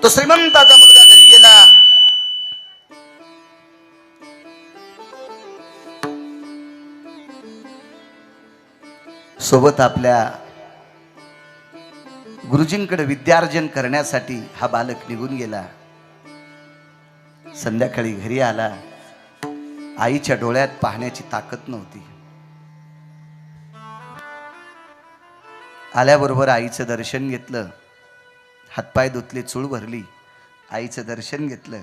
तो श्रीमंताचा मुलगा घरी गेला. सोबत आपल्या गुरुजींकडे विद्यार्जन करण्यासाठी हा बालक निघून गेला. संध्याकाळी घरी आला. आईच्या डोळ्यात पाहण्याची ताकद नव्हती. आल्याबरोबर आईचं दर्शन घेतलं. हातपाय धुतले, चूळ भरली, आईचं दर्शन घेतलं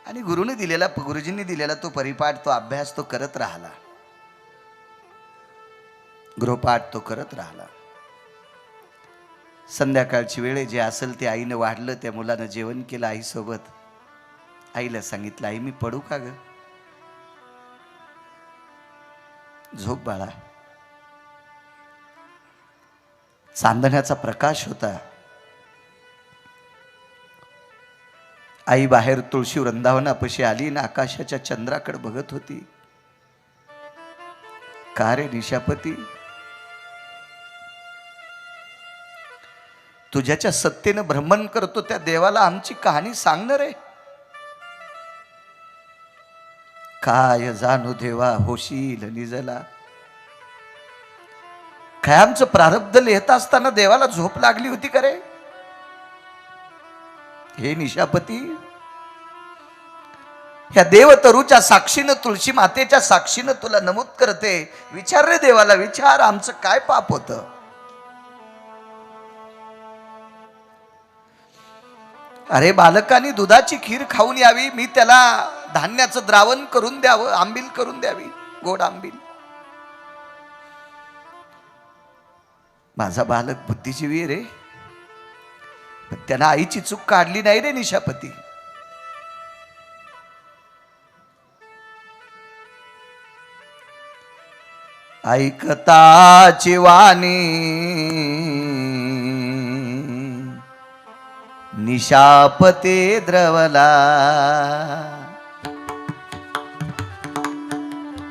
आणि गुरुजींनी दिलेला तो परिपाठ, तो अभ्यास तो करत राहिला. गृहपाठ तो करत राहिला. संध्याकाळची वेळ जे असेल ते आईनं वाढलं. त्या मुलानं जेवण केलं आईसोबत. आईला सांगितलं, आई मी पडू का ग? झोप बाळा. चांदण्याचा प्रकाश होता. आई बाहेर तुळशी वृंदावनापाशी आली ना आकाशाच्या चंद्राकडे बघत होती. का रे निशापती, तुझ्याच्या सत्तेनं भ्रमण करतो त्या देवाला आमची कहाणी सांगणार आहे. काय जाणू देवा होशील निजला. काय आमचं प्रारब्ध लिहित असताना देवाला झोप लागली होती का रे? हे निशापती, ह्या देवतरूच्या साक्षीनं, तुळशी मातेच्या साक्षीनं तुला नमूद करते. विचार रे देवाला, विचार आमचं काय पाप होतं. अरे बालकाने दुधाची खीर खाऊन यावी, मी त्याला धान्याचं द्रावण करून द्यावं, आंबील करून द्यावी, गोड आंबील. माझा बालक बुद्धिजीवी रे, पण त्यानं आईची चूक काढली नाही रे निशापती. ऐकताची वाणी निशापते द्रवला.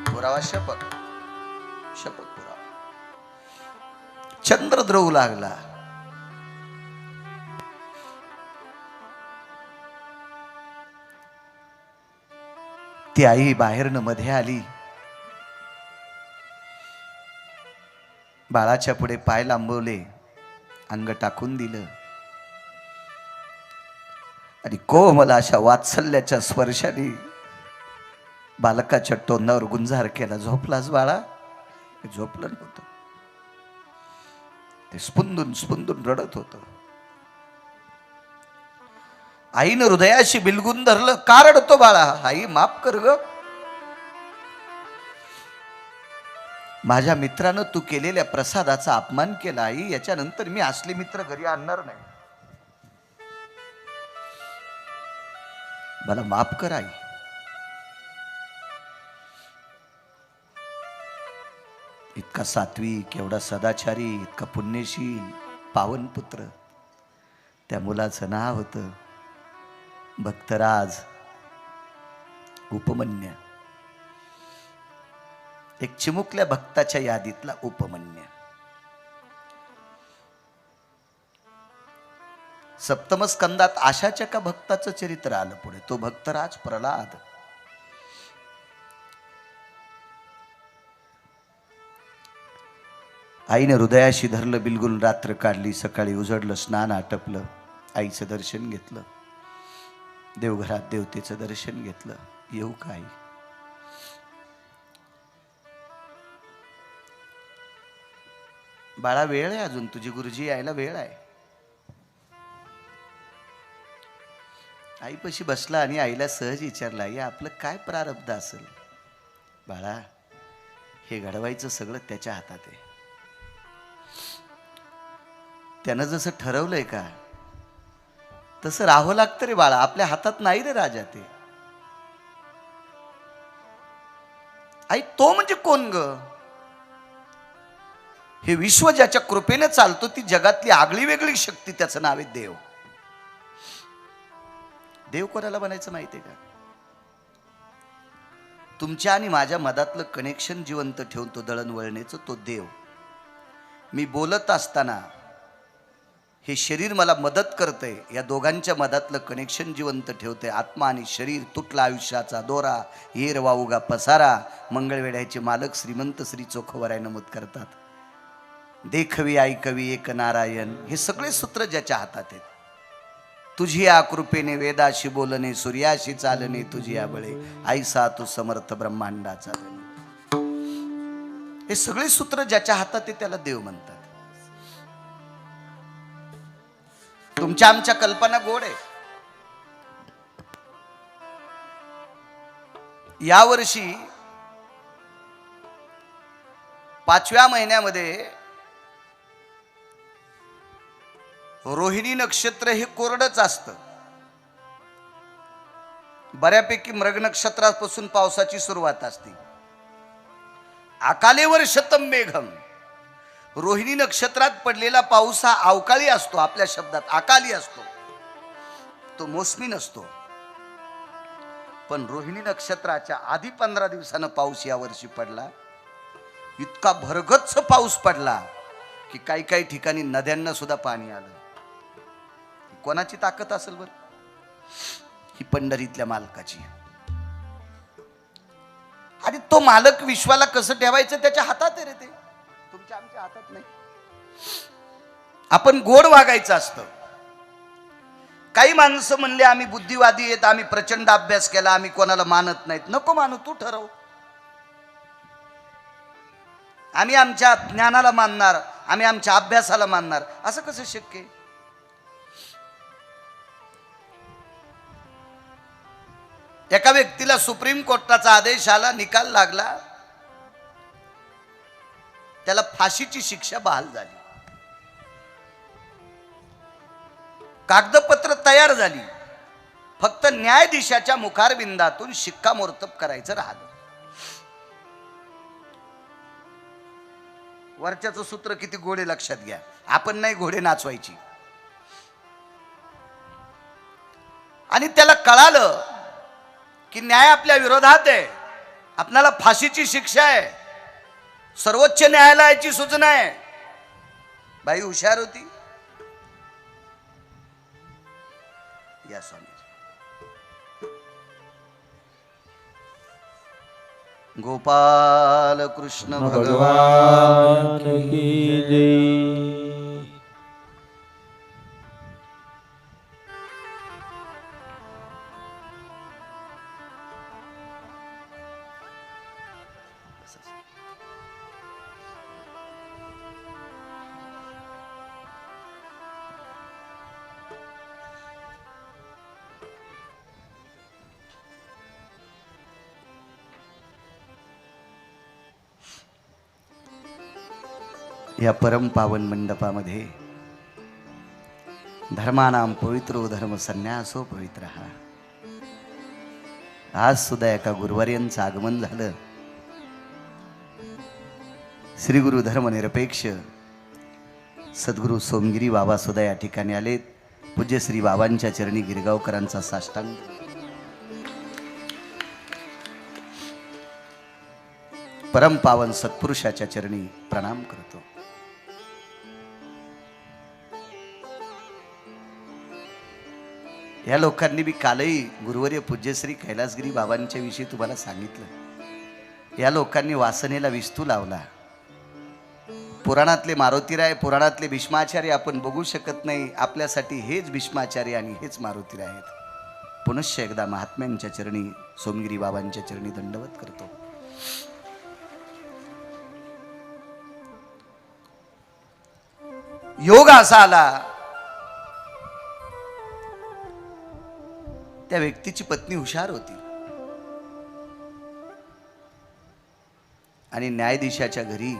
पुरावा शपथ, शपथ पुरावा. चंद्र द्रवू लागला. ती आई बाहेरनं मध्ये आली. बाळाच्या पुढे पाय लांबवले, अंग टाकून दिलं आणि कोमल अशा वात्सल्याच्या स्पर्शाने बालकाच्या तोंडावर गुंजार केला. झोपलास बाळा? झोपलं नव्हतं. ते स्पुंदून स्पुंदून रडत होतं. आईनं हृदयाशी बिलगून धरलं. का रडतो बाळा? आई माफ कर ग. माझ्या मित्रानं तू केलेल्या प्रसादाचा अपमान केला आई. याच्यानंतर मी असले मित्र घरी आणणार नाही. मला माफ कर आई. इतका सात्विक, एवढा सदाचारी, इतका पुण्यशील, पावन पुत्र. त्या मुलाचं नाव होतं भक्तराज उपमन्य. एक चिमुकल्या भक्ताच्या यादीतला उपमन्य. सप्तम स्कंदात आशाच्या का भक्ताचं चरित्र आलं पुढे. तो भक्तराज प्रल्हाद. आईने हृदयाशी धरलं, बिलगुल रात्र काढली. सकाळी उजडलं, स्नान आटपलं, आईचं दर्शन घेतलं. देवघरात देवतेचं दर्शन घेतलं. येऊ का आई? बाळा वेळ आहे अजून, तुझी गुरुजी यायला वेळ आहे. आईपाशी बसला आणि आईला सहज विचारला, आई आपलं काय प्रारब्ध असेल? बाळा, हे घडवायचं सगळं त्याच्या हातात आहे. त्यानं जसं ठरवलंय का तसं राहावं लागतं रे बाळा. आपल्या हातात नाही रे राजा ते. आई तो म्हणजे कोण ग? हे विश्व ज्याच्या कृपेने चालतो, ती जगातली आगळी वेगळी शक्ती, त्याचं नाव आहे देव. देव कोणाला बनायचं माहितीये का? तुमच्या आणि माझ्या मधातलं कनेक्शन जिवंत ठेवून तो दळणवळणीचं तो देव. मी बोलत असताना हे शरीर मला मदत करतंय, या दोघांच्या मधातलं कनेक्शन जिवंत ठेवतंय. आत्मा आणि शरीर तुटला आयुष्याचा दोरा, येर वाऊगा पसारा. मंगळवेढ्याचे मालक श्रीमंत श्री चोखवराय नमूद करतात. देखवी ऐकवी एक नारायण, हे सगळे सूत्र ज्याच्या हातात आहेत. तुझी या कृपेने वेदाशी बोलणे, सूर्याशी चालणे, तुझी या बळे ऐसा तू समर्थ ब्रह्मांडाचा धनी. हे सगळे सूत्र ज्याच्या हातात आहे त्याला देव म्हणतात. तुमच्या आमच्या कल्पना गोड आहे. यावर्षी 5व्या महिन्यामध्ये रोहिणी नक्षत्र हे कोरडच असतं. बऱ्यापैकी मृग नक्षत्रापासून पावसाची सुरुवात असते. अकालेवर शतम मेघम, रोहिणी नक्षत्रात पडलेला पाऊस हा अवकाळी असतो. आपल्या शब्दात अकाली असतो, तो मोसमी नसतो. पण रोहिणी नक्षत्राच्या आधी 15 दिवसानं पाऊस यावर्षी पडला. इतका भरगच्च पाऊस पडला की काही काही ठिकाणी नद्यांना सुद्धा पाणी आलं. कोणाची ताकद असेल बर? ही पंढरीतल्या मालकाची. आणि तो मालक विश्वाला कसं ठेवायचं त्याच्या हातात आहे रे, ते तुमच्या आमच्या हातात नाही. आपण गोड वागायचं असतं. काही माणसं म्हणले आम्ही बुद्धिवादी आहेत, आम्ही प्रचंड अभ्यास केला, आम्ही कोणाला मानत नाहीत. नको मानू, तू ठरव. आम्ही आमच्या ज्ञानाला मानणार, आम्ही आमच्या अभ्यासाला मानणार, असं कसं शक्य आहे? एका व्यक्तीला सुप्रीम कोर्टाचा आदेश आला, निकाल लागला, त्याला फाशीची शिक्षा बहाल झाली. कागदपत्र तयार झाली, फक्त न्यायाधीशाच्या मुखारबिंदातून शिक्कामोर्तब करायचं राहिलं. वरच्याचं सूत्र किती घोडे लक्षात घ्या. आपण नाही घोडे नाचवायची. आणि त्याला कळालं की न्याय आपल्या विरोधात आहे, आपल्याला फाशीची शिक्षा आहे, सर्वोच्च न्यायालयाची सूचना आहे. बाई हुशार होती. या स्वामी गोपाल कृष्ण भगवान की जय. या परम पावन मंडपामध्ये धर्मानाम पवित्रो धर्म संन्यासो पवित्र. आज सुद्धा एका गुरुवर्यांचं आगमन झालं. श्री गुरु धर्मनिरपेक्ष सद्गुरु सोमगिरी बाबा सुद्धा या ठिकाणी आलेत. पूज्य श्री बाबांच्या चरणी गिरगावकरांचा साष्टांग. परम पावन सत्पुरुषाच्या चरणी प्रणाम करतो. या लोकांनी बी कालही गुरुवर्य पूज्यश्री कैलासगिरी बाबांच्या विषयी तुम्हाला सांगितलं. या लोकांनी वासनेला विस्तू लावला. पुराणातले मारुतीराय, पुराणातले भीष्माचार्य आपण बघू शकत नाही. आपल्यासाठी हेच भीष्माचार्य आणि हेच मारुतीराय आहेत. पुनश्च एकदा महात्म्यांच्या चरणी, सोमगिरी बाबांच्या चरणी दंडवत करतो. योग असा आला, त्या व्यक्तीची पत्नी हुशार होती आणि न्यायाधीशाच्या घरी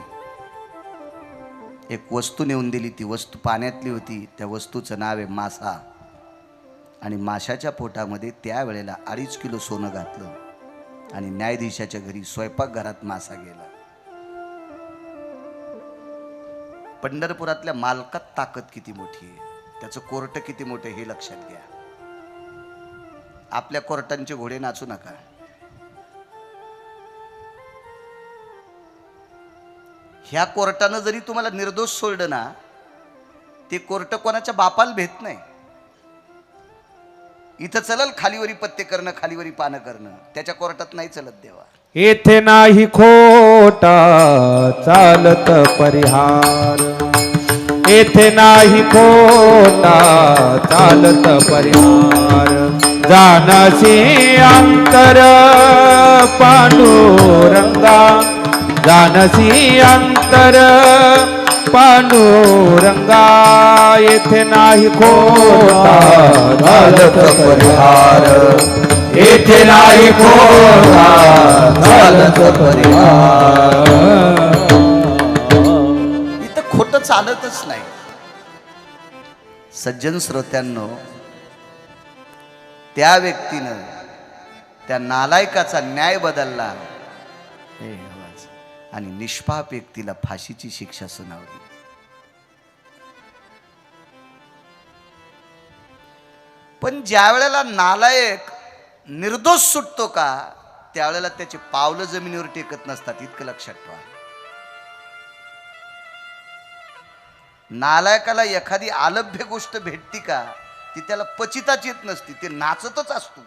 एक वस्तू नेऊन दिली. ती वस्तू पाण्यातली होती. त्या वस्तूचं नाव आहे मासा. आणि माशाच्या पोटामध्ये त्यावेळेला 2.5 किलो सोनं घातलं आणि न्यायाधीशाच्या घरी स्वयंपाकघरात मासा गेला. पंढरपुरातल्या मालकात ताकद किती मोठी आहे, त्याचं कोर्ट किती मोठे हे लक्षात घ्या. आपल्या कोर्टांचे घोडे नाचू नका. ह्या कोर्टानं जरी तुम्हाला निर्दोष सोडलं ना, ते कोर्ट कोणाच्या बापाला भेट नाही. इथं चलल खालीवरी पत्ते करणं, खालीवरी पानं करणं, त्याच्या कोर्टात नाही चलत देवा. येथे नाही खोटा चालत परिहार, येथे नाही खोटा चालत परिहार. जानसी अंतर पांडुरंगा, जानसी अंतर पांडुरंगा. येथे नाही खोटा चालत परिहार, येथे नाही खोटा चालत परिहार. इथं खोटं चालतच नाही. सज्जन श्रोत्यांनो, त्या व्यक्तीनं त्या नालायकाचा न्याय बदलला आणि निष्पाप व्यक्तीला फाशीची शिक्षा सुनावली. पण ज्या वेळेला नालायक निर्दोष सुटतो का, त्यावेळेला त्याचे पावलं जमिनीवर टेकत नसतात, इतकं लक्षात ठेवा. नालायकाला एखादी अलभ्य गोष्ट भेटती का, ती त्याला पचिताच येत नसती, ते नाचतच असतो.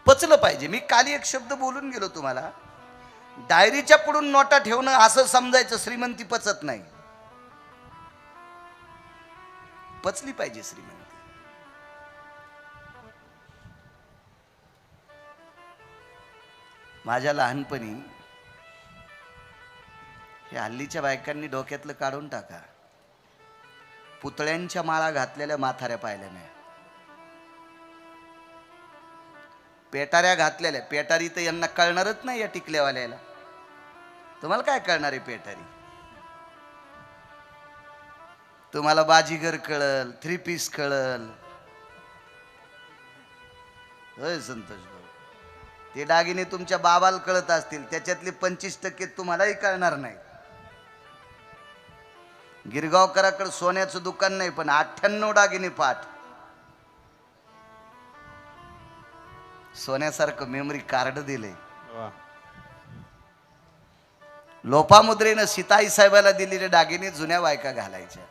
पचलं पाहिजे. मी काल एक शब्द बोलून गेलो तुम्हाला, डायरीच्या पुढून नोटा ठेवणं असं समजायचं श्रीमंती पचत नाही. पचली पाहिजे श्रीमंती. माझ्या लहानपणी हे हल्लीच्या बायकांनी डोक्यातलं काढून टाका, पुतळ्यांच्या माळा घातलेल्या माथाऱ्या पाहिल्या नाही. पेटाऱ्या घातलेल्या, पेटारी तर यांना कळणारच नाही या टिकल्यावाल्याला. तुम्हाला काय कळणार आहे पेटारी? तुम्हाला बाजीगर कळल, थ्री पीस कळल. होय संतोष भाऊ, ते दागिने तुमच्या बाबाला कळत असतील, त्याच्यातले 25% तुम्हालाही कळणार नाही. गिरगावकराकडे सोन्याचं दुकान नाही, पण 98 दागिने पाठ. सोन्यासारखं मेमरी कार्ड दिले. लोपामुद्रेनं सीताई साहेबाला दिलेले दागिने जुन्या बायका घालायच्या.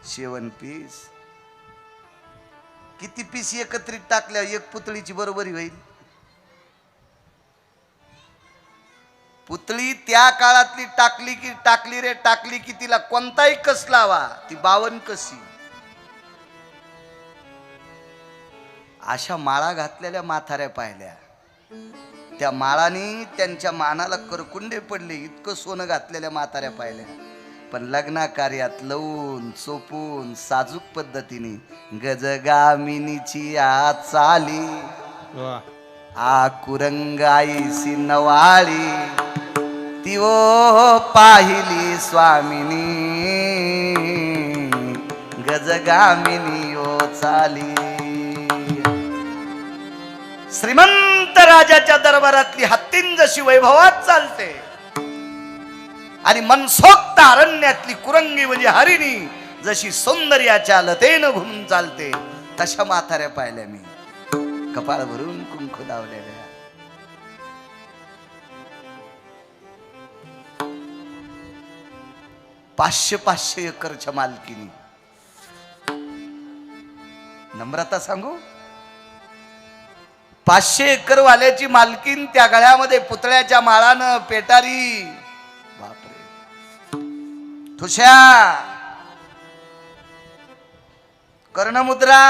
शेवन पीस किती पीस एकत्रित टाकल्या एक पुतळीची बरोबरी होईल? पुतळी त्या काळातली टाकली की तिला कोणताही कस लावा, ती 52 कसी. अशा माळा घातलेल्या माथाऱ्या पाहिल्या, त्या माळानी त्यांच्या मानाला करकुंडे पडले, इतकं सोनं घातलेल्या म्हाताऱ्या पाहिल्या. पण लग्ना कार्यात लवून चोपून साजूक पद्धतीने गजगामिनीची आ चाली, आ कुरंगाईसी नवाळी, ती ओ पाहिली स्वामिनी, गजगामिनी ओ चाली. श्रीमंत राजाच्या दरबारातली हत्तीन जशी वैभवात चालते आणि मनसोक्त अरण्यातली कुरंगी म्हणजे हरिणी जशी सौंदर्याच्या लतेनं घुमून चालते, तशा म्हाताऱ्या पाहिल्या मी, कपाळ भरून कुंकू लावलेल्या. पाचशे एकरच्या मालकीनी. नम्रता सांगू, 500 एकर वाल्याची मालकीन, त्या गळ्यामध्ये पुतळ्याच्या माळानं पेटारी, बापरे, ठुश्या, कर्णमुद्रा,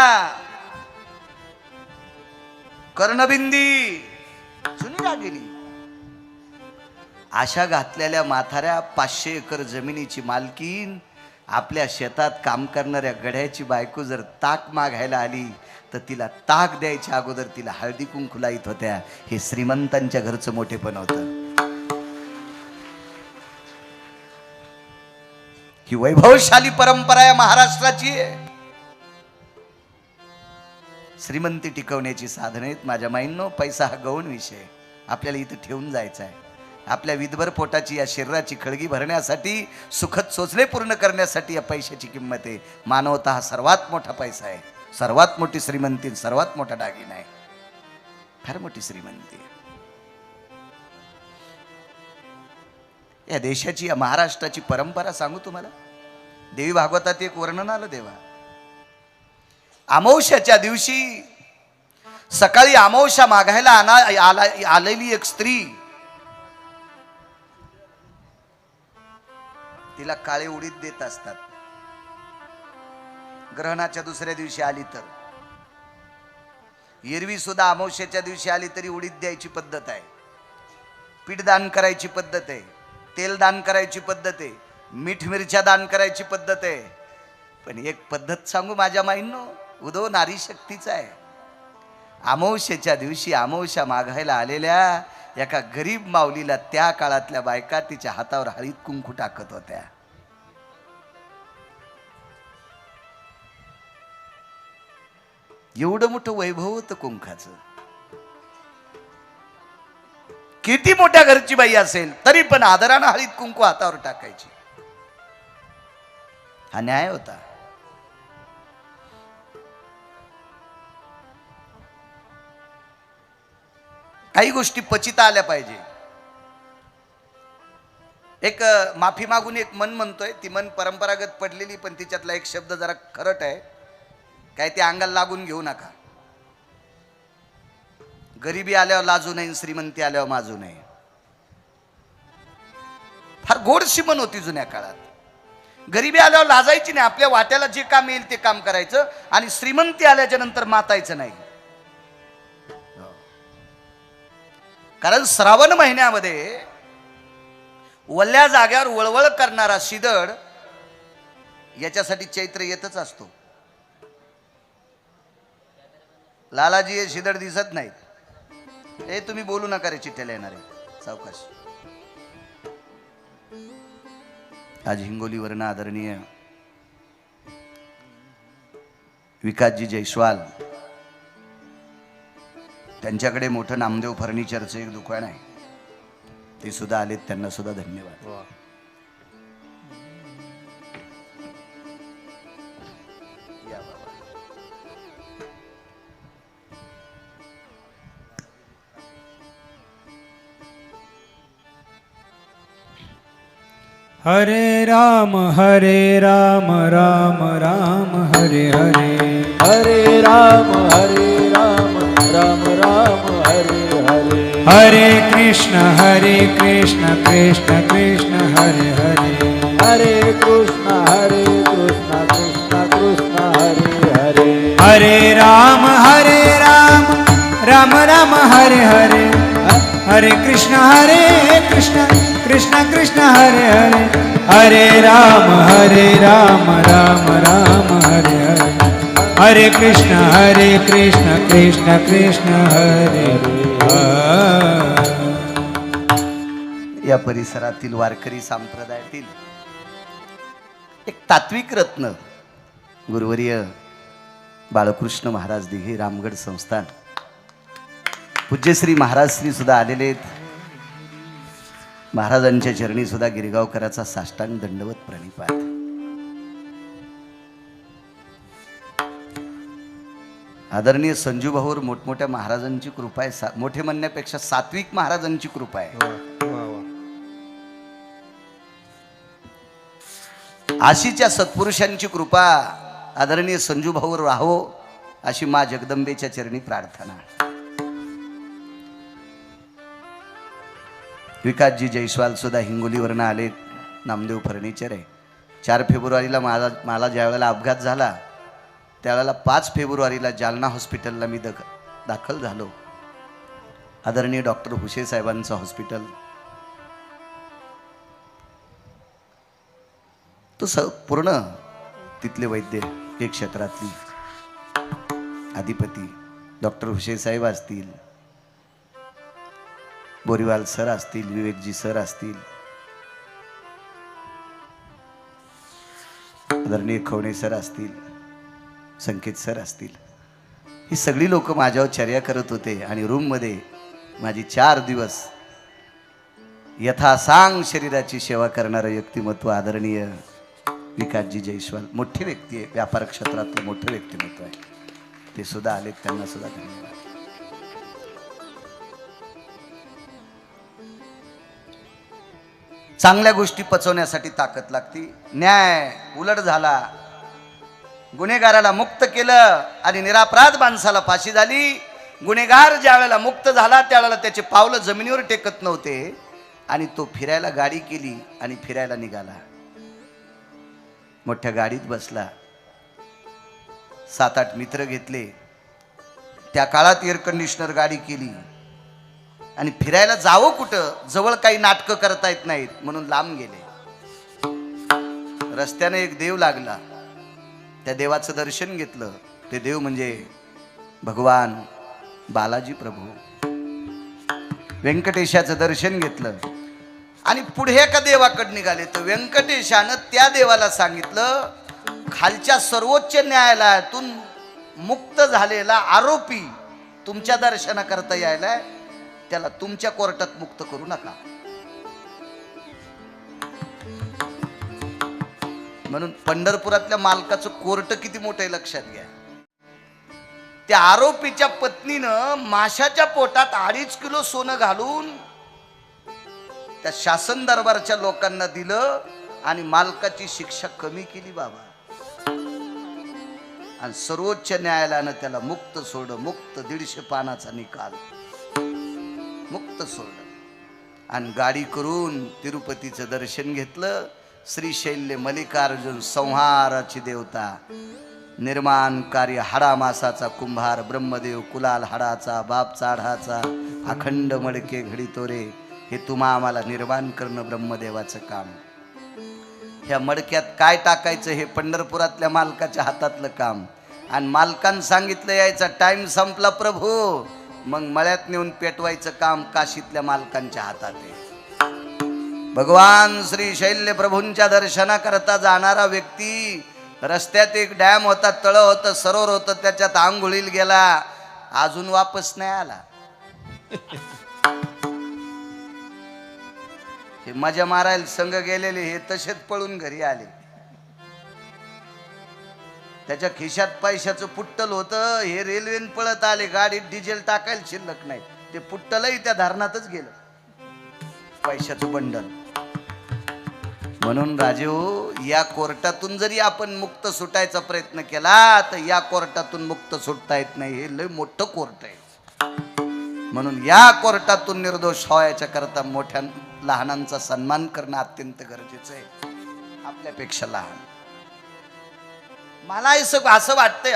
कर्णबिंदी, जुनी दागिनी, अशा घातलेल्या माथाऱ्या, 500 एकर जमिनीची मालकीन, आपल्या शेतात काम करणाऱ्या गड्याची बायको जर ताक मागायला आली तर तिला ताक द्यायच्या अगोदर तिला हळदी कुंकू लाईत होत्या. हे श्रीमंतांच्या घरचं मोठेपण होतं. ही वैभवशाली परंपरा या महाराष्ट्राची आहे. श्रीमंती टिकवण्याची साधने आहेत माझ्या माईंनो. पैसा हा गौण विषय, आपल्याला इथं ठेवून जायचा आहे. आपल्या विधभर पोटाची या शरीराची खळगी भरण्यासाठी, सुखद सोचले पूर्ण करण्यासाठी या पैशाची किंमत आहे. मानवता हा सर्वात मोठा पैसा आहे. सर्वात मोठी श्रीमंती, सर्वात मोठा दागिना आहे. फार मोठी श्रीमंती आहे. या देशाची, या महाराष्ट्राची परंपरा सांगू तुम्हाला. देवी भागवतात एक वर्णन आलं देवा. अमावस्याच्या दिवशी सकाळी अमावस्या मागायला आलेली एक स्त्री, तिला काळे उडीद देत असतात. ग्रहणाच्या दुसऱ्या दिवशी आली तर, एरवी सुद्धा अमावस्याच्या दिवशी आली तरी उडीद द्यायची पद्धत आहे, पीठ दान करायची पद्धत आहे, तेल दान करायची पद्धत आहे, मीठ मिरच्या दान करायची पद्धत आहे. पण एक पद्धत सांगू माझ्या माईंनो, उदो नारी शक्तीचा आहे. अमावस्येच्या दिवशी अमावस्या मागायला आलेल्या एका गरीब माऊलीला त्या काळातल्या बायका तिच्या हातावर हळीत कुंकू टाकत होत्या. एवढं मोठं वैभव होतं कुंकाचं. किती मोठ्या घरची बाई असेल तरी पण आदरानं हळीत कुंकू हातावर टाकायची. हा न्याय होता. काही गोष्टी पचिता आल्या पाहिजे. एक माफी मागून एक मन म्हणतोय, ती मन परंपरागत पडलेली, पण तिच्यातला एक शब्द जरा खरट आहे. काय ते अंगाला लागून घेऊ नका. गरिबी आल्यावर लाजू नये, श्रीमंती आल्यावर माजू नये. फार गोडशी मन होती जुन्या काळात. गरिबी आल्यावर लाजायची नाही, आपल्या वाट्याला जे काम येईल ते काम करायचं, आणि श्रीमंती आल्याच्या नंतर मातायचं नाही. कारण श्रावण महिन्यामध्ये वल्ल्या जाग्यावर वळवळ करणारा शिदड, याच्यासाठी चैत्र येतच असतो. लालाजी हे शिदड दिसत नाहीत. हे तुम्ही बोलू नका रे, चिठ्ठ्याला येणार आहे, सावकाश. आज हिंगोलीवरनं आदरणीय विकासजी जयस्वाल, त्यांच्याकडे मोठं नामदेव फर्निचरचं एक दुकान आहे, ते सुद्धा आलेत. त्यांना सुद्धा धन्यवाद. या बाबा. हरे राम राम राम हरे हरे. हरे राम राम राम हरे हरे. हरे कृष्ण कृष्ण कृष्ण हरे हरे. हरे कृष्ण कृष्ण कृष्ण हरे हरे. हरे राम राम राम हरे हरे. हरे कृष्ण कृष्ण कृष्ण हरे हरे. हरे राम राम राम हरे हरे. हरे कृष्ण कृष्ण कृष्ण हरे हरे. या परिसरातील वारकरी संप्रदायातील एक तात्विक रत्न गुरुवर्य बाळकृष्ण महाराज दिघे, रामगड संस्थान, पूज्यश्री महाराज श्री सुद्धा आलेले आहेत. महाराजांच्या चरणी सुद्धा गिरगावकराचा साष्टांग दंडवत प्रणिपात. आदरणीय संजू भाऊवर मोठमोठ्या महाराजांची कृपा आहे. मोठे म्हणण्यापेक्षा सात्विक महाराजांची कृपा आहे. आशीच्या सत्पुरुषांची कृपा आदरणीय संजू भाऊवर राहो अशी मा जगदंबेच्या चरणी प्रार्थना. विकासजी जयस्वाल सुद्धा हिंगोलीवरनं आलेत. नामदेव फर्निचर आहे. 4 फेब्रुवारीला मला ज्या वेळेला अपघात झाला त्यावेळेला 5 फेब्रुवारीला जालना हॉस्पिटलला मी दाखल झालो. आदरणीय डॉक्टर हुशे साहेबांचं हॉस्पिटल. तो पूर्ण तिथले वैद्य, एक क्षेत्रातली अधिपती डॉक्टर हुशे साहेब असतील, बोरीवाल सर असतील, विवेकजी सर असतील, आदरणीय खवणे सर असतील, संकेत सर असतील, ही सगळी लोक माझ्यावर चर्या करत होते. आणि रूममध्ये माझी 4 दिवस यथासांग शरीराची सेवा करणारं व्यक्तिमत्व आदरणीय विकासजी जयस्वाल. मोठी व्यक्ती आहे, व्यापार क्षेत्रातलं मोठं व्यक्तिमत्व आहे. ते सुद्धा आलेत, त्यांना सुद्धा धन्यवाद. चांगल्या गोष्टी पचवण्यासाठी ताकद लागती. न्याय उलट झाला, गुन्हेगाराला मुक्त केलं आणि निरापराध माणसाला फाशी झाली. गुन्हेगार ज्या वेळेला मुक्त झाला त्यावेळेला त्याचे पावलं जमिनीवर टेकत नव्हते आणि तो फिरायला गाडी केली आणि फिरायला निघाला. मोठ्या गाडीत बसला, 7-8 मित्र घेतले. त्या काळात एअर कंडिशनर गाडी केली आणि फिरायला जावं कुठं, जवळ काही नाटकं करता येत नाहीत म्हणून लांब गेले. रस्त्याने एक देव लागला, त्या देवाचं दर्शन घेतलं. ते देव म्हणजे भगवान बालाजी प्रभू, व्यंकटेशाचं दर्शन घेतलं आणि पुढे एका देवाकडे निघाले. तर व्यंकटेशानं त्या देवाला सांगितलं, खालच्या सर्वोच्च न्यायालयातून मुक्त झालेला आरोपी तुमच्या दर्शनाकरता यायलाय, त्याला तुमच्या कोर्टात मुक्त करू नका. म्हणून पंढरपुरातल्या मालकाचं कोर्ट किती मोठं आहे लक्षात घ्या. त्या आरोपीच्या पत्नीनं माशाच्या पोटात 2.5 किलो सोनं घालून त्या शासन दरबारच्या लोकांना दिलं आणि मालकाची शिक्षा कमी केली बाबा. आणि सर्वोच्च न्यायालयानं त्याला मुक्त सोडलं. मुक्त 150 पानाचा निकाल, मुक्त सोडलं. आणि गाडी करून तिरुपतीचं दर्शन घेतलं. श्रीशैल्य मल्लिकार्जुन संहाराची देवता, निर्माणकारी हाडामासाचा कुंभार ब्रह्मदेव, कुलाल हाडाचा बाप चाढाचा, अखंड मडके घडितो रे, हे तुम्हा आम्हाला निर्माण करणं ब्रह्मदेवाचं काम. ह्या मडक्यात काय टाकायचं हे पंढरपुरातल्या मालकाच्या हातातलं काम. आणि मालकानं सांगितलं यायचा टाइम संपला प्रभू, मग मळ्यात नेऊन पेटवायचं काम काशीतल्या मालकांच्या हातात आहे. भगवान श्री शैल्य प्रभूंच्या दर्शनाकरता जाणारा व्यक्ती, रस्त्यात एक डॅम होता, तळ होतं, सरोवर होतं, त्याच्यात आंघोळीला गेला, अजून वापस नाही आला. हे मजा मारायला संघ गेलेले हे तसेच पळून घरी आले. त्याच्या खिशात पैशाचं पुट्टल होतं, हे रेल्वेने पळत आले, गाडीत डिझेल टाकायला शिल्लक नाही, ते पुट्टलही त्या धरणातच गेलं, पैशाचं बंडल. म्हणून राजेहो, या कोर्टातून जरी आपण मुक्त सुटायचा प्रयत्न केला तर या कोर्टातून मुक्त सुटता येत नाही. हे लय मोठं कोर्ट आहे. म्हणून या कोर्टातून निर्दोष व्हायच्या करता मोठ्या लहानांचा सन्मान करणं अत्यंत गरजेचं आहे, आपल्यापेक्षा लहान. मला असं वाटतंय,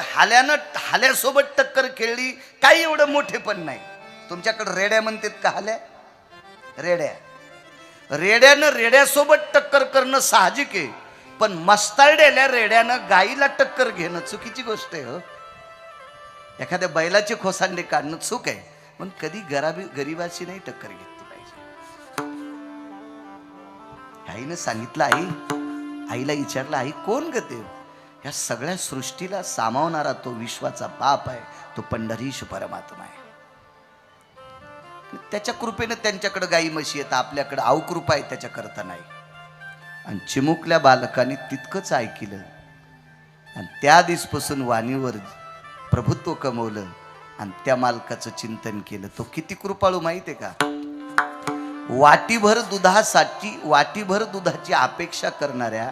हाल्यासोबत टक्कर खेळली, काही एवढं मोठे पण नाही. तुमच्याकडे रेड्या म्हणतात का? हाल्या रेड्यानं रेड्यासोबत टक्कर करणं साहजिक आहे, पण मस्तारड्याल्या रेड्यानं गाईला टक्कर घेणं चुकीची गोष्ट आहे. हो, एखाद्या बैलाचे खोसांडे काढणं चूक आहे, पण कधी गरीबाची नाही टक्कर घेतली पाहिजे. आईनं सांगितलं, आईला विचारलं, आई कोण ग देव? या सगळ्या सृष्टीला सामावणारा तो विश्वाचा बाप आहे, तो पंढरीश परमात्मा आहे. त्याच्या कृपेनं त्यांच्याकडे गाई म्हशी येतात, आपल्याकडे अवकृपा आहे त्याच्याकरता नाही. आणि चिमुकल्या बालकांनी तितकंच ऐकलं आणि त्या दिवसपासून वाणीवर प्रभुत्व कमवलं आणि त्या मालकाचं चिंतन केलं. तो किती कृपाळू माहिती आहे का? वाटीभर दुधाची अपेक्षा करणाऱ्या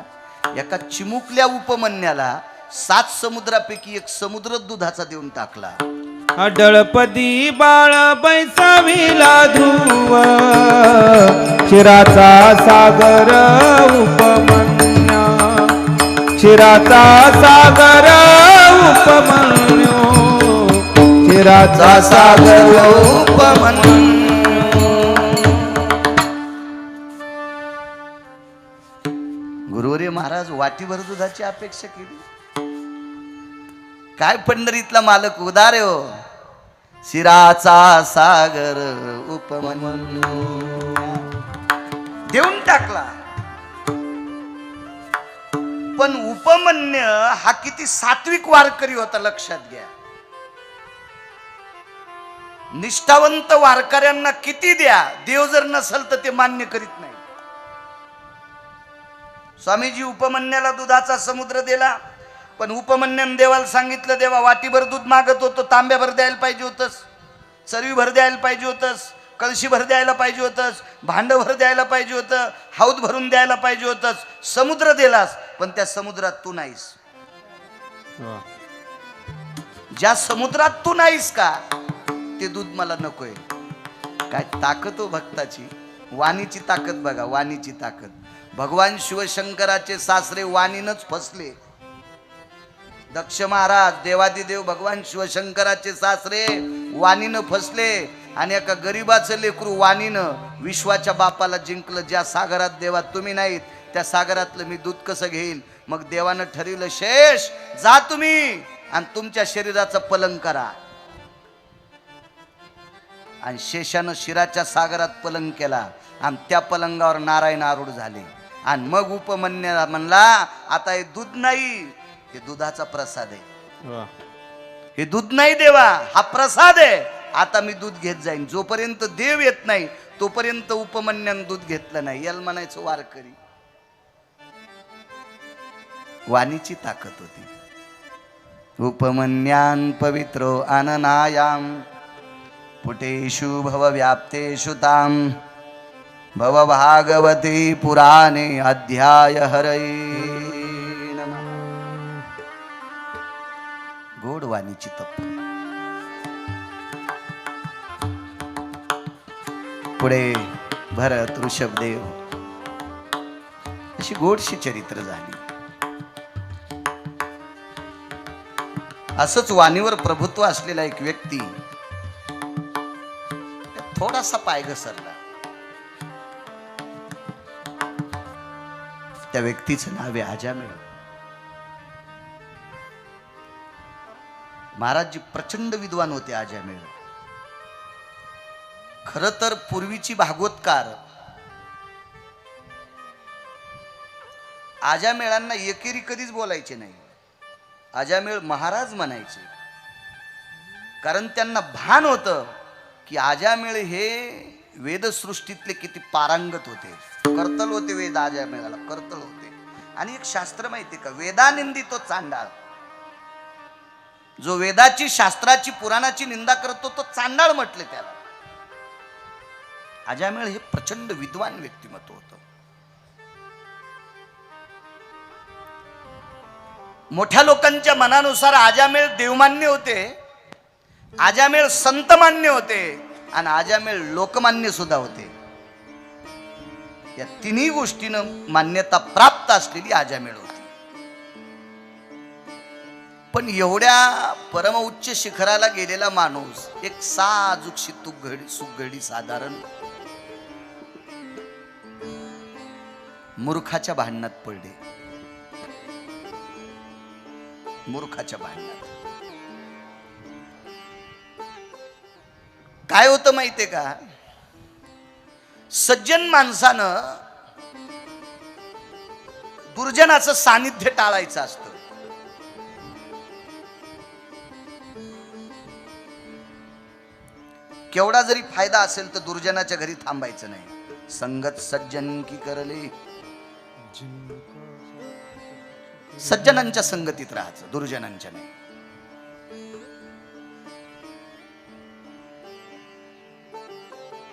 एका चिमुकल्या उपमन्याला 7 समुद्रापैकी 1 समुद्र दुधाचा देऊन टाकला. अडळपदी बाळ बैसाविला धुव, क्षीराचा सागर उपमन्य, क्षीराचा सागर उपमन्य, क्षीराचा सागर उपमन्य. गुरुवर्य महाराज वाटीभर दुधाची अपेक्षा केली. काय पंढरीतला मालक उदार हो, शिराचा सागर उपमन्यू देऊन टाकला. पण उपमन्य हा किती सात्विक वारकरी होता लक्षात घ्या. निष्ठावंत वारकऱ्यांना किती द्या, देव जर नसल तर ते मान्य करीत नाही. स्वामीजी उपमन्याला दुधाचा समुद्र दिला पण उपमन्यान देवाला सांगितलं, देवा वाटीभर दूध मागत होतो, तांब्याभर द्यायला पाहिजे होतंस, चरवीभर द्यायला पाहिजे होतंस, कळशीभर द्यायला पाहिजे होतंस, भांडभर द्यायला पाहिजे होतं, हौद भरून द्यायला पाहिजे होतंस, समुद्र दिलास, पण त्या समुद्रात तू नाहीस. वा. ज्या समुद्रात तू नाहीस का, ते दूध मला नकोय. काय ताकद हो भक्ताची, वाणीची ताकद बघा, वाणीची ताकद. भगवान शिवशंकराचे सासरे वाणीनच फसले. दक्ष महाराज, देवादिदेव भगवान शिवशंकराचे सासरे वाणीनं फसले आणि एका गरीबाचं लेकरू वाणीनं विश्वाच्या बापाला जिंकलं. ज्या सागरात देवा तुम्ही नाहीत, त्या सागरातलं मी दूध कसं घेईल? मग देवानं ठरवलं, शेष जा तुम्ही आणि तुमच्या शरीराचं पलंग करा. आणि शेषानं शिराच्या सागरात पलंग केला आणि त्या पलंगावर नारायण आरूढ झाले. आणि मग उपमन्या म्हणला, आता हे दूध नाही, हे दुधाचा प्रसाद आहे. वा. हे दूध नाही देवा, हा प्रसाद आहे. आता मी दूध घेत जाईन. जोपर्यंत देव येत नाही तोपर्यंत उपमन्यान दूध घेतलं नाही. याला म्हणायचं वारकरी. वाणीची ताकद होती. उपमन्यान पवित्रो अननायाम पुटेषु भव व्याप्तेषु ताम भव भागवती पुराणे अध्याय हरये नमः. गोड वाणीची तप. पुढे भरत, ऋषभदेव अशी गोडशी चरित्र झाली. असंच वाणीवर प्रभुत्व असलेला एक व्यक्ती थोडासा पाय घसरला. त्या व्यक्तीचं नाव आहे अजामिळ. महाराजजी प्रचंड विद्वान होते अजामिळ. खर तर पूर्वीची भागवतकार अजामिळांना एकेरी कधीच बोलायचे नाही. अजामिळ महाराज म्हणायचे. कारण त्यांना भान होतं की अजामिळ हे वेदसृष्टीतले किती पारंगत होते. कर्तल होते वेद अजामिळाला, कर्तल होते. आणि एक शास्त्र माहिती का, वेदानिंदी तो चांडाळ. जो वेदाची, शास्त्राची, पुराणाची निंदा करतो तो चांडाळ म्हटले त्याला. अजामिळ हे प्रचंड विद्वान व्यक्तिमत्व होतं. मोठ्या लोकांच्या मनानुसार अजामिळ देवमान्य होते, अजामिळ संतमान्य होते आणि अजामिळ लोकमान्य सुद्धा होते. या तिन्ही गोष्टीनं मान्यता प्राप्त असलेली अजामिळ होती. पण एवढ्या परमउच्च शिखराला गेलेला माणूस एक साजूकशी सुगडी साधारण मूर्खाच्या भांडणात पडले. मूर्खाच्या भांडणात काय होतं माहितीये का, सज्जन माणसानं दुर्जनाचं सानिध्य टाळायचं असतं. केवढा जरी फायदा असेल तर दुर्जनाच्या घरी थांबायचं नाही. संगत सज्जन की करले, सज्जनांच्या संगतीत राहायचं, दुर्जनांच्या नाही.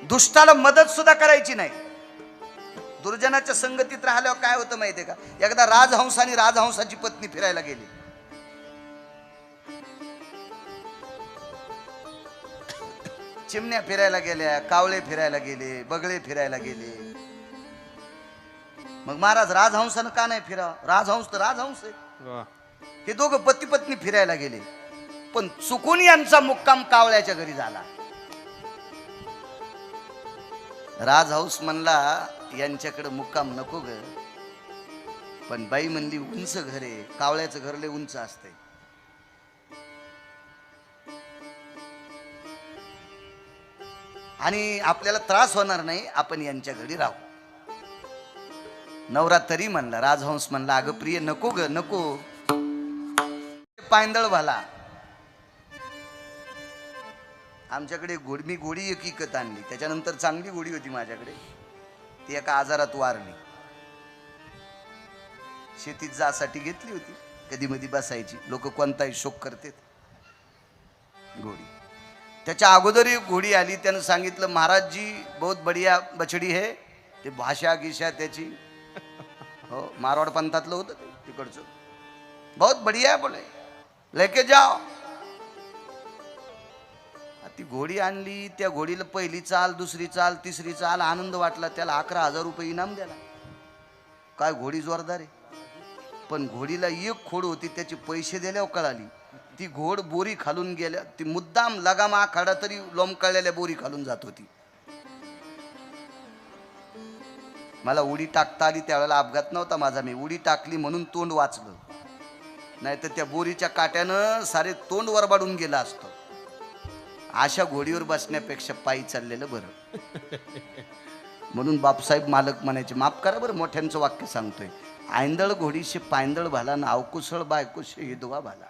दुष्टाला मदत सुद्धा करायची नाही. दुर्जनाच्या संगतीत राहिल्यावर काय होतं माहितीये का, एकदा राजहंस आणि राजहंसाची पत्नी फिरायला गेली. चिमण्या फिरायला गेल्या, कावळे फिरायला गेले, बगळे फिरायला गेले. मग महाराज राजहंसानं का नाही फिरावं? राजहंस तर राजहंस आहे. हे दोघं पती पत्नी फिरायला गेले, पण चुकून यांचा मुक्काम कावळ्याच्या घरी झाला. राजहंस म्हणला यांच्याकडे मुक्काम नको ग, पण बाई म्हणली उंच घर आहे, कावळ्याचं घर लय उंच असतंय. आणि आपल्याला त्रास होणार नाही, आपण यांच्या घरी राहू. नवरा तरी म्हणला, राजहंस म्हणला अगं प्रिय नको ग नको, पायंदळ भाला. आमच्याकडे मी गोडी एक विकत आणली, त्याच्यानंतर चांगली गोडी होती माझ्याकडे, ती एका आजारात वारली. शेतीत जासाठी घेतली होती. कधी मधी बसायची, लोक कोणताही शोक करतात. घोडी त्याच्या अगोदर एक घोडी आली, त्यानं सांगितलं महाराज जी बहुत बढिया बछडी है. ते भाषा गिशा त्याची हो मारवाड पंथातलं होतं ते तिकडचं. बहुत बढिया बोले लेके जाओ. ती घोडी आणली, त्या घोडीला पहिली चाल, दुसरी चाल, तिसरी चाल, आनंद वाटला. त्याला 11,000 रुपये इनाम द्याला. काय घोडी जोरदार आहे. पण घोडीला एक खोड होती, त्याचे पैसे दिल्यावर कळाली ती घोड बोरी खालून गेल्या. ती मुद्दाम लगाम आखाडा तरी लोंबकळलेल्या बोरी खालून जात होती. मला उडी टाकता आली, त्यावेळेला अपघात नव्हता माझा, मी उडी टाकली म्हणून तोंड वाचलं, नाही तर त्या बोरीच्या काट्यानं सारे तोंड वरबाडून गेलं असतं. अशा घोडीवर बसण्यापेक्षा पायी चाललेलं बरं. म्हणून बापसाहेब मालक म्हणायचे, माफ करा बरं मोठ्यांचं वाक्य सांगतोय, आयंदळ घोडीशे पायंदळ भाला ना अवकुशळ बायकुशे हिदवा भाला.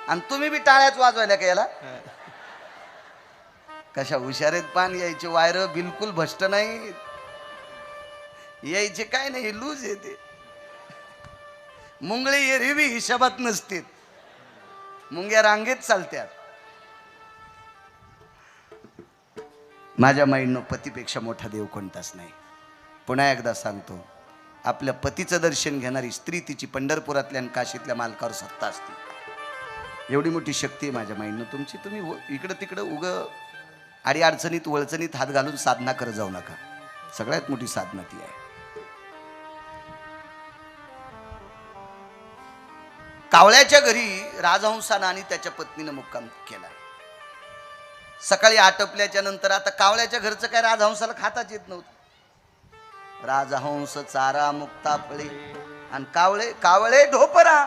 आणि तुम्ही बी टाळ्याच वाजवायला का याला? कशा हुशारेत पान यायचे. वायर बिलकुल भ्रष्ट नाही यायचे, काय नाही लूज येते. मुंगळे एरवी हिशोबात नसते, मुंग्या रांगेत चालत्यात. माझ्या माईंनो पतीपेक्षा मोठा देव कोणताच नाही. पुन्हा एकदा सांगतो, आपल्या पतीचं दर्शन घेणारी स्त्री तिची पंढरपुरातल्या आणि काशीतल्या मालकावर सत्ता असते. एवढी मोठी शक्ती आहे माझ्या माईंनो तुमची. तुम्ही इकडं तिकडं उग आडी अडचणीत वळचणीत हात घालून साधना करत जाऊ नका. सगळ्यात मोठी साधना ती आहे. कावळ्याच्या घरी राजहंसानं आणि त्याच्या पत्नीनं मुक्काम केला. सकाळी आटपल्याच्या नंतर आता कावळ्याच्या घरचं काय राजहंसाला खाताच येत नव्हतं. राजहंस चारा मुक्ता फळे आणि कावळे कावळे ढोपरा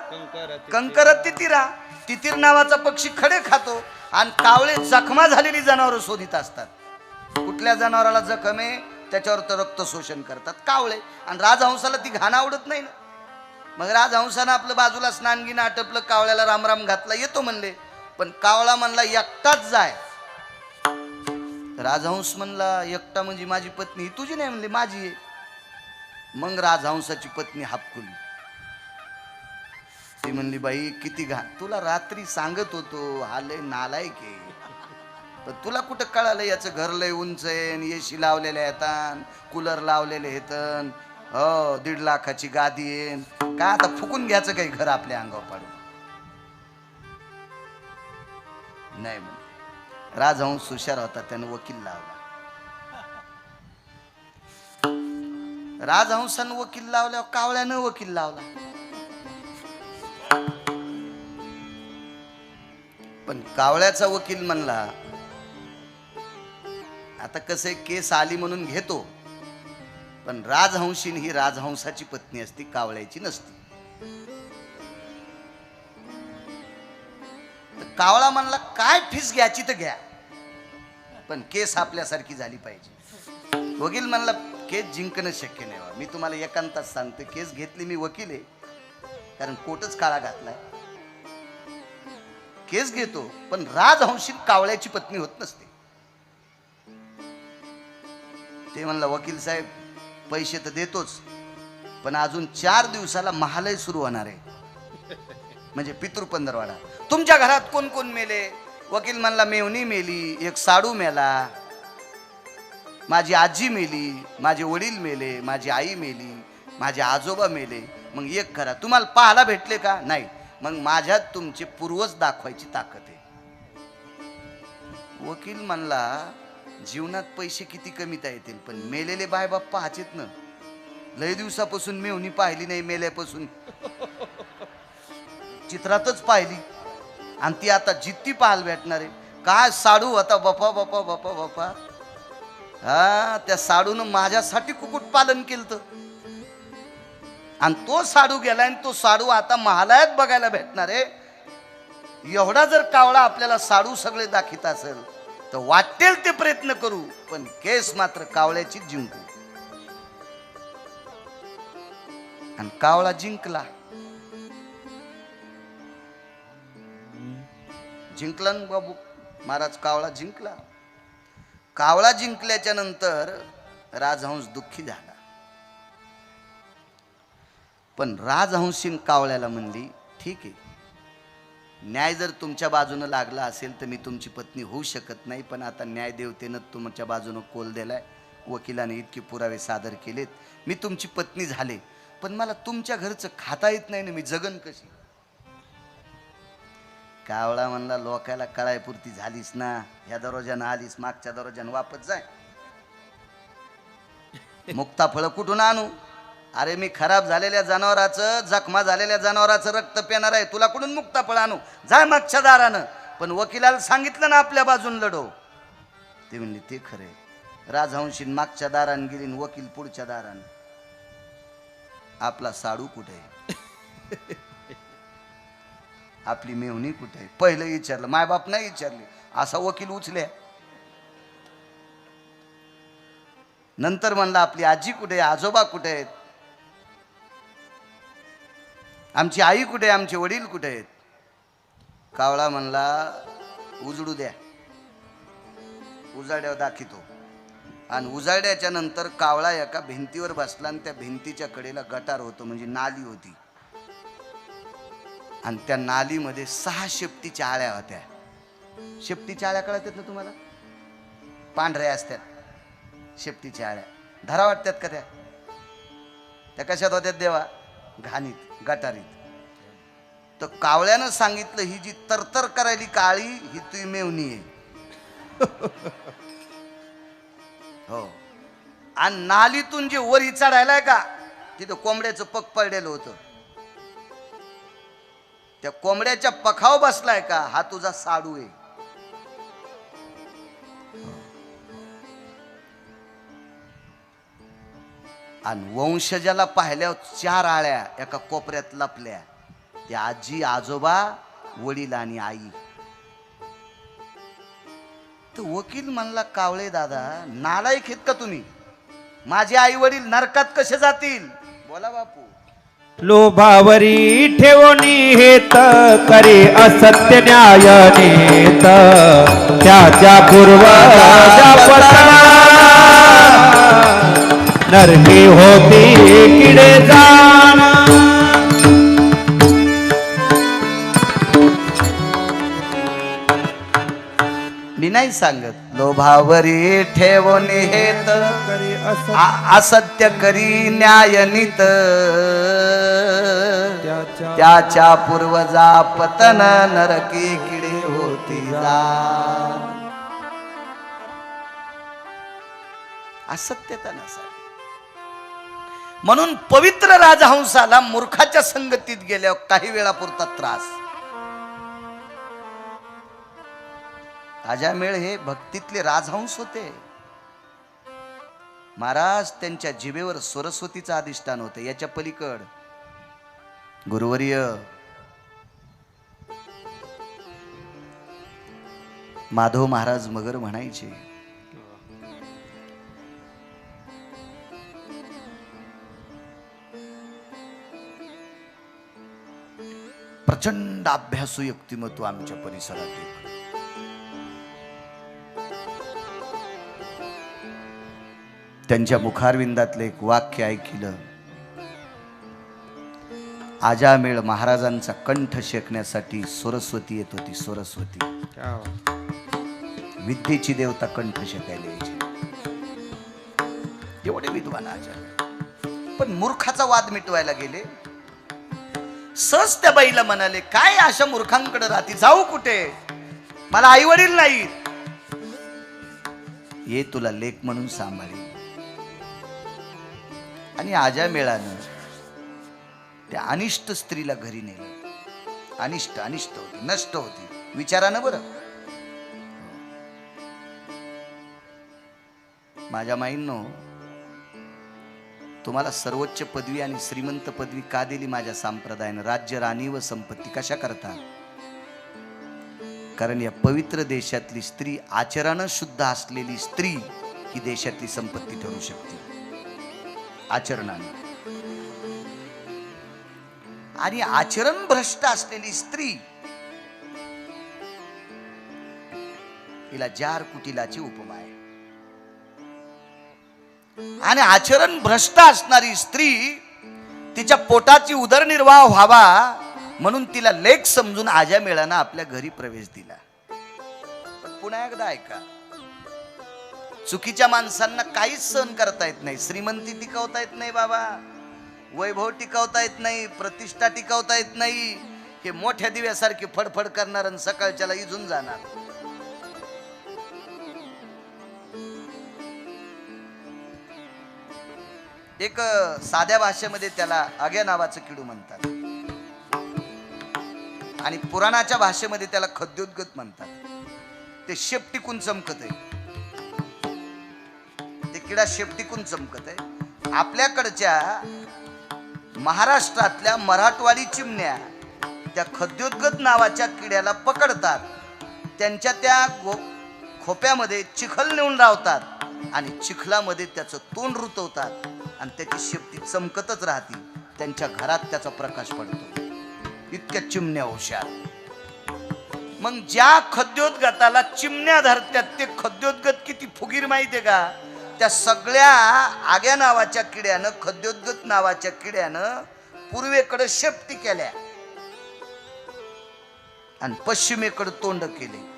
कंकर तितिरा. तितीर नावाचा पक्षी खडे खातो आणि कावळे जखमा झालेली जनावरं शोधित असतात. कुठल्या जनावराला जखम आहे त्याच्यावर तर रक्त शोषण करतात कावळे. आणि राजहंसाला ती घाण आवडत नाही ना. मग राजहंसानं आपलं बाजूला स्नानगिन आटपलं, कावळ्याला रामराम घातला, येतो म्हणले. पण कावळा म्हणला एकटाच जाय. राजहंस म्हणला एकटा म्हणजे माझी पत्नी? तुझी नाही म्हणले, माझी आहे. मग राजहंसाची पत्नी हापकुली. ती म्हणली बाई किती घाण, तुला रात्री सांगत होतो हा लय नालायक आहे, पण तुला कुठं कळालं याचं घर लय उंच आहे, एसी लावलेले येतात, कूलर लावलेले येतात, हो 1.5 लाखाची गादी आहे, काय आता फुकून घ्यायचं काही घर आपल्या अंगावर पाडून? नाही म्हणे. राजहंस हुशार होता, त्यानं वकील लावला. राजहंसानं वकील लावल्यावर कावळ्यानं वकील लावला. पण कावळ्याचा वकील म्हणला आता कसं केस आली म्हणून घेतो, पण राजहंसीन ही राजहंसाची पत्नी असती, कावळ्याची नसती. तर कावळा म्हणला काय फीस घ्यायची तर घ्या, पण केस आपल्यासारखी झाली पाहिजे. वकील म्हणला केस जिंकणं शक्य नाही. मी तुम्हाला एकांतात सांगतो, केस घेतली, मी वकील आहे, कारण कोटच काळा घातलाय, केस घेतो, पण राजहंसीन कावळ्याची पत्नी होत नसते. ते म्हणला वकील साहेब पैसे तर देतोच, पण अजून 4 दिवसाला महालय सुरू होणार आहे, म्हणजे पितृपंधरवाडा. तुमच्या घरात कोण कोण मेले? वकील म्हणला मेवणी मेली, एक साडू मेला, माझी आजी मेली, माझे वडील मेले, माझी आई मेली, माझे आजोबा मेले. मग एक करा, तुम्हाला पाहायला भेटले का? नाही. मग माझ्यात तुमचे पूर्वज दाखवायची ताकद आहे. वकील म्हणला जीवनात पैसे किती कमीता येतील, पण मेलेले बायबाप पाहायचेत ना. लय दिवसापासून मेवणी पाहिली नाही, मेल्यापासून चित्रातच पाहिली, आणि ती आता जित्ती पाहायला भेटणार आहे. काय साडू होता बापा बापा बापा बापा. हा, त्या साडूनं माझ्यासाठी कुक्कुट पालन केलं, आणि तो साडू गेला, आणि तो साडू आता महालयात बघायला भेटणार आहे. एवढा जर कावळा आपल्याला साडू सगळे दाखित असेल तर वाटेल ते प्रयत्न करू, पण केस मात्र कावळ्याची जिंकू. आणि कावळा जिंकला. जिंकला ना बाबू महाराज, कावळा जिंकला. कावळा जिंकल्याच्या नंतर राजहंस दुःखी झाला. पण राजहंसीन कावळ्याला म्हणली, ठीक आहे, न्याय जर तुमच्या बाजूनं लागला असेल तर मी तुमची पत्नी होऊ शकत नाही, पण आता न्यायदेवतेनं तुमच्या बाजूनं कोल दिलाय, वकिलाने इतके पुरावे सादर केलेत, मी तुमची पत्नी झाले, पण मला तुमच्या घरचं खाता येत नाही ना, मी जगन कशी? कावळा म्हणला, लोकाला कळायपुरती झालीस ना, ह्या दरवाजानं आलीस, मागच्या दरवाजानं वापस जाय. मुक्ताफळ कुठून आणू? अरे मी खराब झालेल्या जनावराचं, जखमा झालेल्या जनावराचं रक्त पिणार आहे, तुला कुठून मुक्ताफळ आणू? जाय मागच्या दारानं. पण वकिलाला सांगितलं ना आपल्या बाजून लढो. ते म्हणले ते खरे. राजहंशीन मागच्या दारानं गेली, वकील पुढच्या दारानं. आपला साडू कुठे आहे? आपली मेहुणी कुठे आहे? पहिलं विचारलं, मायबाप नाही विचारले, असा वकील उचल्या. नंतर म्हणला आपली आजी कुठे आहे, आजोबा कुठे आहेत, आमची आई कुठे आहे, आमचे वडील कुठे आहेत? कावळा म्हणला उजडू द्या, उजाड्यावर दाखितो. आणि उजाड्याच्या नंतर कावळा एका भिंतीवर बसला आणि त्या भिंतीच्या कडेला गटार होतं, म्हणजे नाली होती, आणि त्या नालीमध्ये 6 शेपटीच्या आळ्या होत्या. शेपटीच्या आळ्या कळतात ना तुम्हाला? पांढऱ्या असतात शेपटीच्या आळ्या, धरा वाटतात का त्या? त्या कशात होत्यात देवा? घाणीत, गटारीत. तर कावळ्यानं सांगितलं, ही जी तरतर करायली काळी, ही तुझी मेवणी आहे. हो. आणि नालीतून जे वरी चढायलाय का, तिथं कोंबड्याचं पग पडलेलं होतं, त्या कोंबड्याच्या पखाव बसलाय का, हा तुझा साडू आहे. आणि वंशजाला पाहिल्यावर 4 आळ्या एका कोपऱ्यात लपल्या, त्या आजी, आजोबा, वडील आणि आई. तर वकील म्हणला, कावळे दादा नालायक आहेत का तुम्ही? माझे आई वडील नरकात कसे जातील? बोला बापू. लोभावरी ठेवणी हेत करे असत्य न्याय नेत, त्याच्या पूर्वजा पतना नरकी होती किडे जाण. मी नाही सांगत. लोभावरी ठेवणी हेत असत्य करी न्याय नीत, त्याच्या पूर्वजा पतन नरकी किडे होती जा. असत्यता नसावी. म्हणून पवित्र राजहंसाला मूर्खाच्या संगतीत गेल्यावर काही वेळापुरता त्रास. अजामेळ हे भक्तीतले राजहंस होते. महाराज त्यांच्या जिभेवर सरस्वतीचं अधिष्ठान होतं. याच्या पलीकड गुरुवर्य माधव महाराज मगर म्हणायचे, प्रचंड अभ्यासू व्यक्तिमत्व आमच्या परिसरात. त्यांच्या मुखारविंदातले एक वाक्य ऐकलं, आजामेळ महाराजांचा कंठ शेकण्यासाठी सरस्वती येत होती. सरस्वती विद्येची देवता कंठ शेकायला यायची. एवढे विद्वान आजामेळ. पण मूर्खाचा वाद मिटवायला गेले. सहज त्या बाईला म्हणाले, काय अशा मूर्खांकडे राहते, जाऊ कुठे, मला आई वडील नाहीत, ये तुला लेक म्हणून सांभाळी. आणि आजामेळानं त्या अनिष्ट स्त्रीला घरी नेलं. अनिष्ट होती, नष्ट होती. विचारानं बरं. माझ्या माईंनो, तुम्हाला सर्वोच्च पदवी आणि श्रीमंत पदवी का दिली माझ्या संप्रदायानं? राज्य, राणी व संपत्ती कशा करता? कारण या पवित्र देशातली स्त्री, आचरणानं शुद्ध असलेली स्त्री ही देशातली संपत्ती ठरू शकते. आचरणाने. आणि आचरण भ्रष्ट असलेली स्त्री हिला जार कुटिलाची उपमा आहे. आणि आचरण भ्रष्ट असणारी स्त्री तिच्या पोटाची उदरनिर्वाह व्हावा म्हणून तिला लेक समजून आजा मेळानं आपल्या घरी प्रवेश दिला. पण पुन्हा एकदा ऐका, चुकीच्या माणसांना काहीच सहन करता येत नाही. श्रीमंती टिकवता येत नाही बाबा, वैभव टिकवता येत नाही, प्रतिष्ठा टिकवता येत नाही. हे मोठ्या दिव्यासारखे फडफड करणार आणि सकाळच्याला इजून जाणार. एक साध्या भाषेमध्ये त्याला अग्या नावाचं किडू म्हणतात आणि पुराणाच्या भाषेमध्ये त्याला खद्योद्गत म्हणतात. ते शेपटीकून चमकत आहे, ते किडा शेपटीकून चमकत आहे. आपल्याकडच्या महाराष्ट्रातल्या मराठवाडी चिमण्या त्या खद्योद्गत नावाच्या किड्याला पकडतात, त्यांच्या त्या खोप्यामध्ये चिखल नेऊन लावतात आणि चिखलामध्ये त्याचं तोंड रुतवतात आणि त्याची शेपटी चमकतच राहते. त्यांच्या घरात त्याचा प्रकाश पडतो. इतक्या चिमण्या हुशार. मग ज्या खद्योद्गताला चिमण्या धरत्यात ते खद्योद्गत किती फुगीर माहितीये का? त्या सगळ्या आग्या नावाच्या किड्यानं, खद्योद्गत नावाच्या किड्यानं पूर्वेकडे शेपटी केल्या आणि पश्चिमेकडे तोंड केले.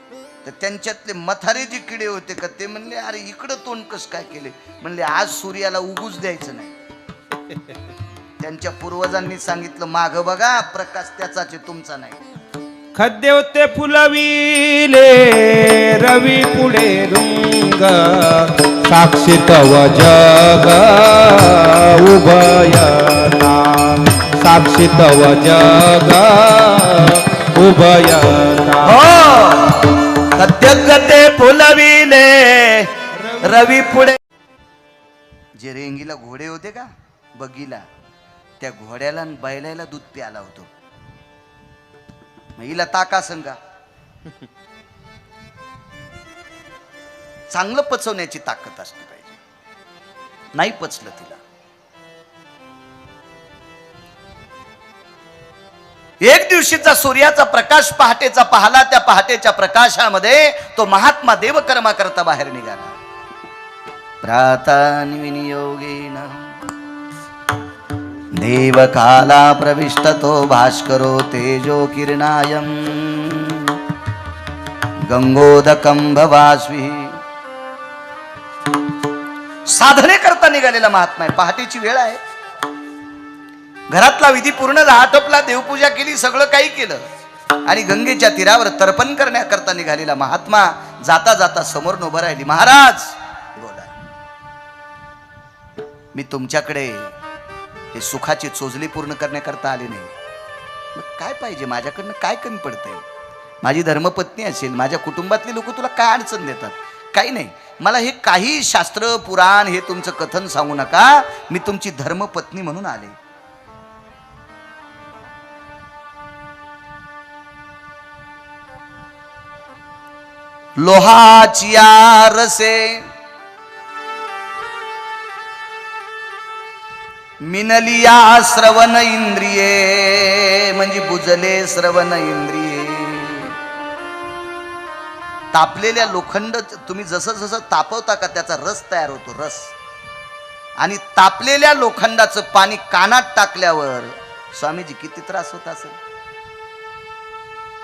तर त्यांच्यातले मथारे जे किडे होते का ते म्हणले, अरे इकडं तोंड कस काय केले? म्हणले आज सूर्याला उगूच द्यायचं नाही. त्यांच्या पूर्वजांनी सांगितलं, माग बघा प्रकाश त्याचाच आहे, तुमचा नाही. खद्देवते फुलविले रवी पुढे रुंग, साक्षी तव जग उभयता, साक्षी तव जग उभयता. खद्योद्गते फुलविले रवी पुढे. जे रेंगीला घोडे होते का बगीला, त्या घोड्याला आणि बैलाला दूध प्याला होतो. मग हिला ताका संगा चांगलं पचवण्याची ताकद असली पाहिजे. नाही पचलं तिला. एक दिवशीचा सूर्याचा प्रकाश पहाटेचा पाहला. त्या पहाटेच्या प्रकाशामध्ये तो महात्मा देवकर्मा करता बाहेर निघाला. प्रातान्विनियोगेन देवकाला प्रविष्टतो भास्करो तेजो किरणायं गंगोदकं भवास्वी. साधने करता निघालेला महात्मा आहे. पहाटेची वेळ आहे. घरातला विधी पूर्ण आटोपला, देवपूजा केली, सगळं काही केलं आणि गंगेच्या तीरावर तर्पण करण्याकरता निघालेला महात्मा जाता जाता समोर उभं राहिली. महाराज बोला, मी तुमच्याकडे हे सुखाची चोजली पूर्ण करण्याकरता आले नाही. मग काय पाहिजे? माझ्याकडनं काय कमी पडतंय? माझी धर्मपत्नी असेल, माझ्या कुटुंबातले लोक तुला काय अडचण देतात? काही नाही. मला हे काही शास्त्र पुराण हे तुमचं कथन सांगू नका. मी तुमची धर्मपत्नी म्हणून आले. लोहाची रसे मिनलिया श्रवण इंद्रिये, म्हणजे बुजले श्रवण इंद्रिये. तापलेल्या लोखंड तुम्ही जसं जसं तापवता का त्याचा रस तयार होतो, रस. आणि तापलेल्या लोखंडाचं पाणी कानात टाकल्यावर स्वामीजी किती त्रास होत असेल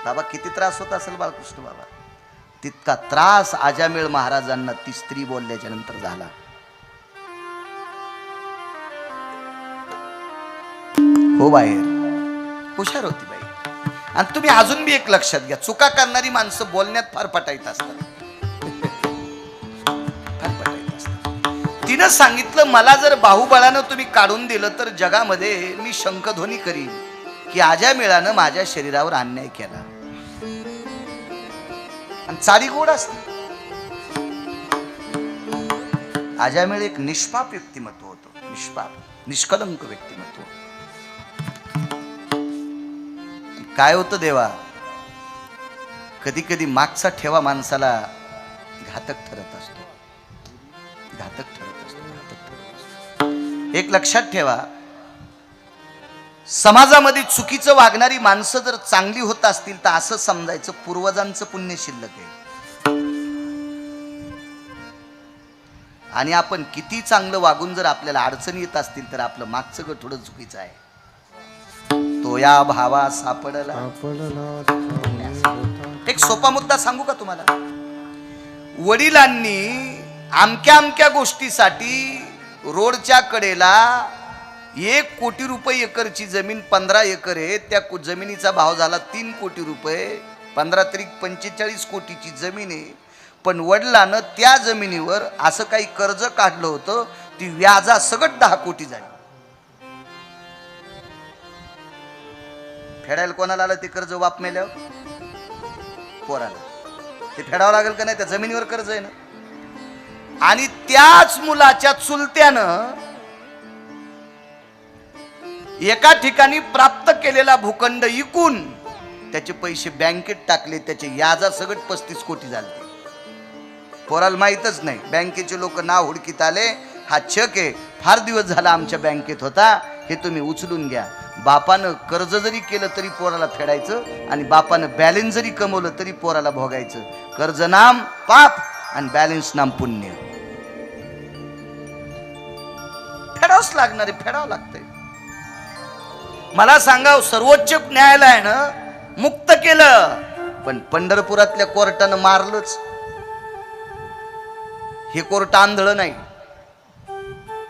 बाबा, किती त्रास होत असेल बाळकृष्ण बाबा. तितका त्रास आजामेळ महाराजांना ती स्त्री बोलल्याच्या नंतर झाला. हो बाहेर हुशार होती बाई. आणि तुम्ही अजून बी एक लक्षात घ्या, चुका करणारी माणसं बोलण्यात फार पटाईत असतात. तिनं सांगितलं, मला जर बाहुबळानं तुम्ही काढून दिलं तर जगामध्ये मी शंखध्वनी करीन की आजामेळानं माझ्या शरीरावर अन्याय केला. आणि चाली गोड असते. आजामेळ एक निष्पाप व्यक्तिमत्व होतं, निष्पाप निष्कलंक व्यक्तिमत्व. काय होतं देवा, कधी कधी मागचा ठेवा माणसाला घातक ठरत असतो, घातक ठरत असतो, घातक ठरत असतो. एक लक्षात ठेवा, समाजामध्ये चुकीचं वागणारी माणसं जर चांगली होत असतील तर असं समजायचं पूर्वजांचं पुण्य शिल्लक आहे. आणि आपण किती चांगलं वागून जर आपल्याला अडचणी येत असतील तर आपलं मागचं थोडं चुकीचं आहे. सोया भावा सापडला. सापडला एक सोपा मुद्दा सांगू का तुम्हाला? वडिलांनी अमक्या अमक्या गोष्टीसाठी रोडच्या कडेला 1 कोटी रुपये एकरची जमीन, 15 एकर आहे, त्या जमिनीचा भाव झाला 3 कोटी रुपये, 15 त्रिक 45 कोटीची जमीन आहे. पण वडिलांना त्या जमिनीवर असं काही कर्ज काढलं होतं, ती व्याजा सगट 10 कोटी झाली. फेडायला कोणाला आलं ते कर्ज? बाप मेल्यावर पोराला. ते फेडावं लागेल का नाही? त्या जमिनीवर कर्ज आहे ना. आणि त्याच मुलाच्या चुलत्यानं एका ठिकाणी प्राप्त केलेला भूखंड इकून त्याचे पैसे बँकेत टाकले, त्याचे याजा सगट 35 कोटी झाले. पोराला माहीतच नाही. बँकेचे लोक नाव हुडकीत आले, हा चेक आहे, फार दिवस झाला आमच्या बँकेत होता, हे तुम्ही उचलून घ्या. बापानं कर्ज जरी केलं तरी पोराला फेडायचं, आणि बापानं बॅलन्स जरी कमवलं तरी पोराला भोगायचं. कर्ज नाम पाप आणि बॅलन्स नाम पुण्य. फेडावंच लागणार आहे, फेडावं लागतंय. मला सांगा, सर्वोच्च न्यायालयानं मुक्त केलं, पण पंढरपुरातल्या कोर्टानं मारलंच. हे कोर्ट आंधळ नाही.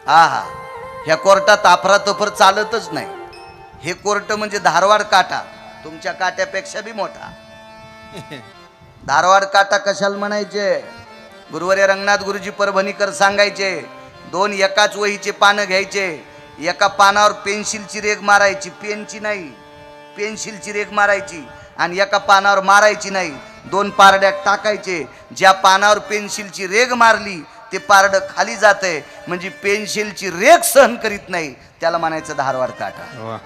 हा, ह्या कोर्टात अफरातफर चालतच नाही. हे कोर्ट म्हणजे धारवाड काटा, तुमच्या काट्यापेक्षा बी मोठा. धारवाड काटा कशाला म्हणायचे? गुरुवर्य रंगनाथ गुरुजी परभणीकर सांगायचे, 2 एकाच वहीचे पानं घ्यायचे, एका पानावर पेन्सिलची रेघ मारायची, पेनची नाही, पेन्सिलची रेघ मारायची, आणि एका पानावर मारायची नाही, 2 पारड्यात टाकायचे. ज्या पानावर पेन्सिलची रेघ मारली ते पारड खाली जाते, म्हणजे पेन्सिलची रेघ सहन करीत नाही, त्याला म्हणायचं धारवाड काटा.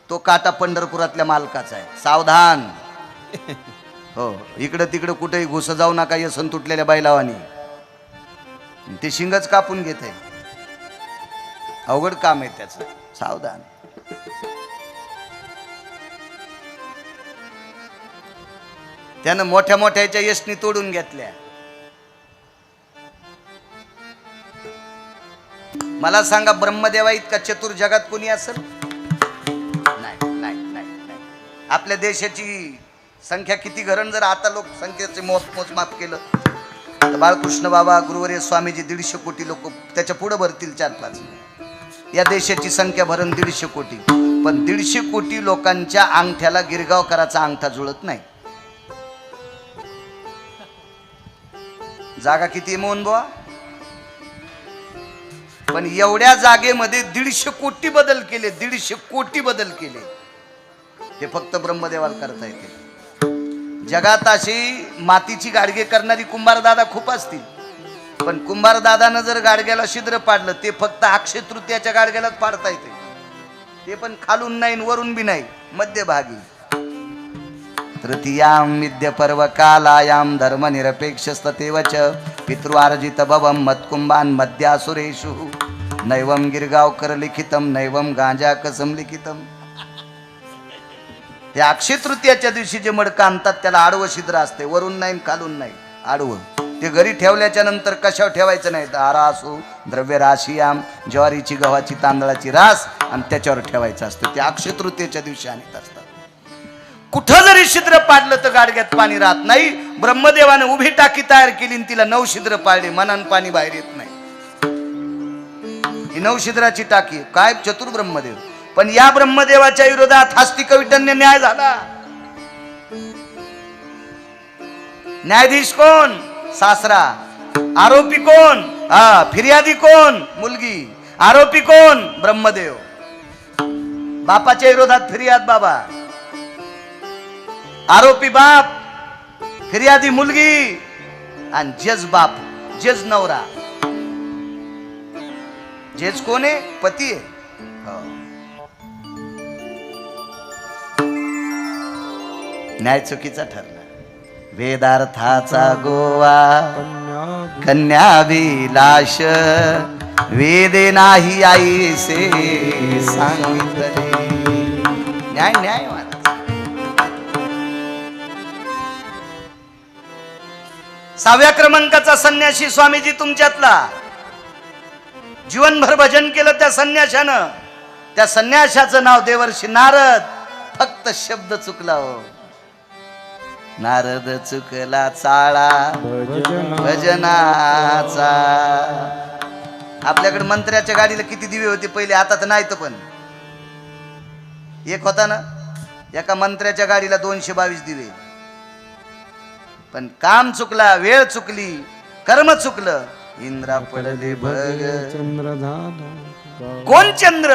तो काटा पंढरपुरातल्या मालकाचा आहे, सावधान. हो, इकडं तिकडं कुठेही घुस जाऊ नका, येसन तुटलेल्या बैलावानी. ते शिंगच कापून घेते, अवघड काम आहे त्याचं, सावधान. त्यानं मोठ्या मोठ्याच्या यशनी तोडून घेतल्या. मला सांगा, ब्रह्मदेवा इतका चतुर जगात कोणी असेल? नाही नाही नाही नाही. आपल्या देशाची संख्या किती घरण? जर आता लोकसंख्येचे मोजमाप केलं तर बाळकृष्ण बाबा, गुरुवर्य स्वामीजी 150 कोटी लोक, त्याच्या पुढे भरतील 4-5. या देशाची संख्या भरण 150 कोटी. पण 150 कोटी लोकांच्या अंगठ्याला गिरगावकराचा अंगठा जुळत नाही. जागा किती मोहन बुवा? पण एवढ्या जागेमध्ये 150 कोटी बदल केले, 150 कोटी बदल केले. हे फक्त ब्रह्मदेवाला करता येते. जगात अशी मातीची गाडगे करणारी कुंभारदादा खूप असतील, पण कुंभारदादानं जर गाडग्याला छिद्र पाडलं, ते फक्त अक्षय तृतीयाच्या गाडग्यालाच पाडता येते. ते पण खालून नाही वरून बी नाही, मध्यभागी. तृतीयां विद्य पर्व कालायां धर्मनिरपेक्षस्ततेवच पितृआर्जित भवं मत्कुंभान् मध्यासुरेषु नैवं गिरगावकर लिखितं नैवं गांजाकसं लिखितं. हे अक्षय तृतीयाच्या दिवशी जे मडकं आणतात त्याला आडवं छिद्र असते, वरून नाही खालून नाही, आडवं. ते घरी ठेवल्याच्या नंतर कशावर ठेवायचं नाही, आरासू द्रव्य राशियाम, ज्वारीची गव्हाची तांदळाची रास, आणि त्याच्यावर ठेवायचं असतं. ते अक्षय तृतीयाच्या दिवशी आणत असतात. कुठं जरी छिद्र पाडलं तर गाडग्यात पाणी राहत नाही. ब्रह्मदेवाने उभी टाकी तयार केली आणि तिला 9 छिद्र पाडले, मनान पाणी बाहेर येत नाही. ही 9 छिद्राची टाकी. काय चतुर ब्रह्मदेव. पण या ब्रह्मदेवाच्या विरोधात हस्तिकविटन्य न्याय झाला. न्यायाधीश कोण? सासरा. आरोपी कोण? फिर्यादी कोण? मुलगी. आरोपी कोण? ब्रह्मदेव. बापाच्या विरोधात फिर्याद बाबा, आरोपी बाप, फिर्यादी मुलगी, आणि जज बाप, जज नवरा. जज कोण आहे? पती आहे. न्याय चुकीचा ठरला. वेदार्थाचा गोवा कन्याभिलाष वेदे नाही आईसे सांगितले. न्याय न्याय महाराज. सहाव्या क्रमांकाचा संन्यासी स्वामीजी तुमच्यातला. जीवनभर भजन केलं त्या संन्याशानं. त्या संन्याशाचं नाव देवर्षी नारद. फक्त शब्द चुकला हो. नारद चुकला चाळा भजनाचा. आपल्याकडे मंत्र्याच्या गाडीला किती दिवे होते पहिले, आता तर नाही. तर पण एक होता ना, एका मंत्र्याच्या गाडीला 222 दिवे. पण काम चुकला, वेळ चुकली, कर्म चुकलं. इंद्रा पडले बघ. चंद्र झाला कोण चंद्र?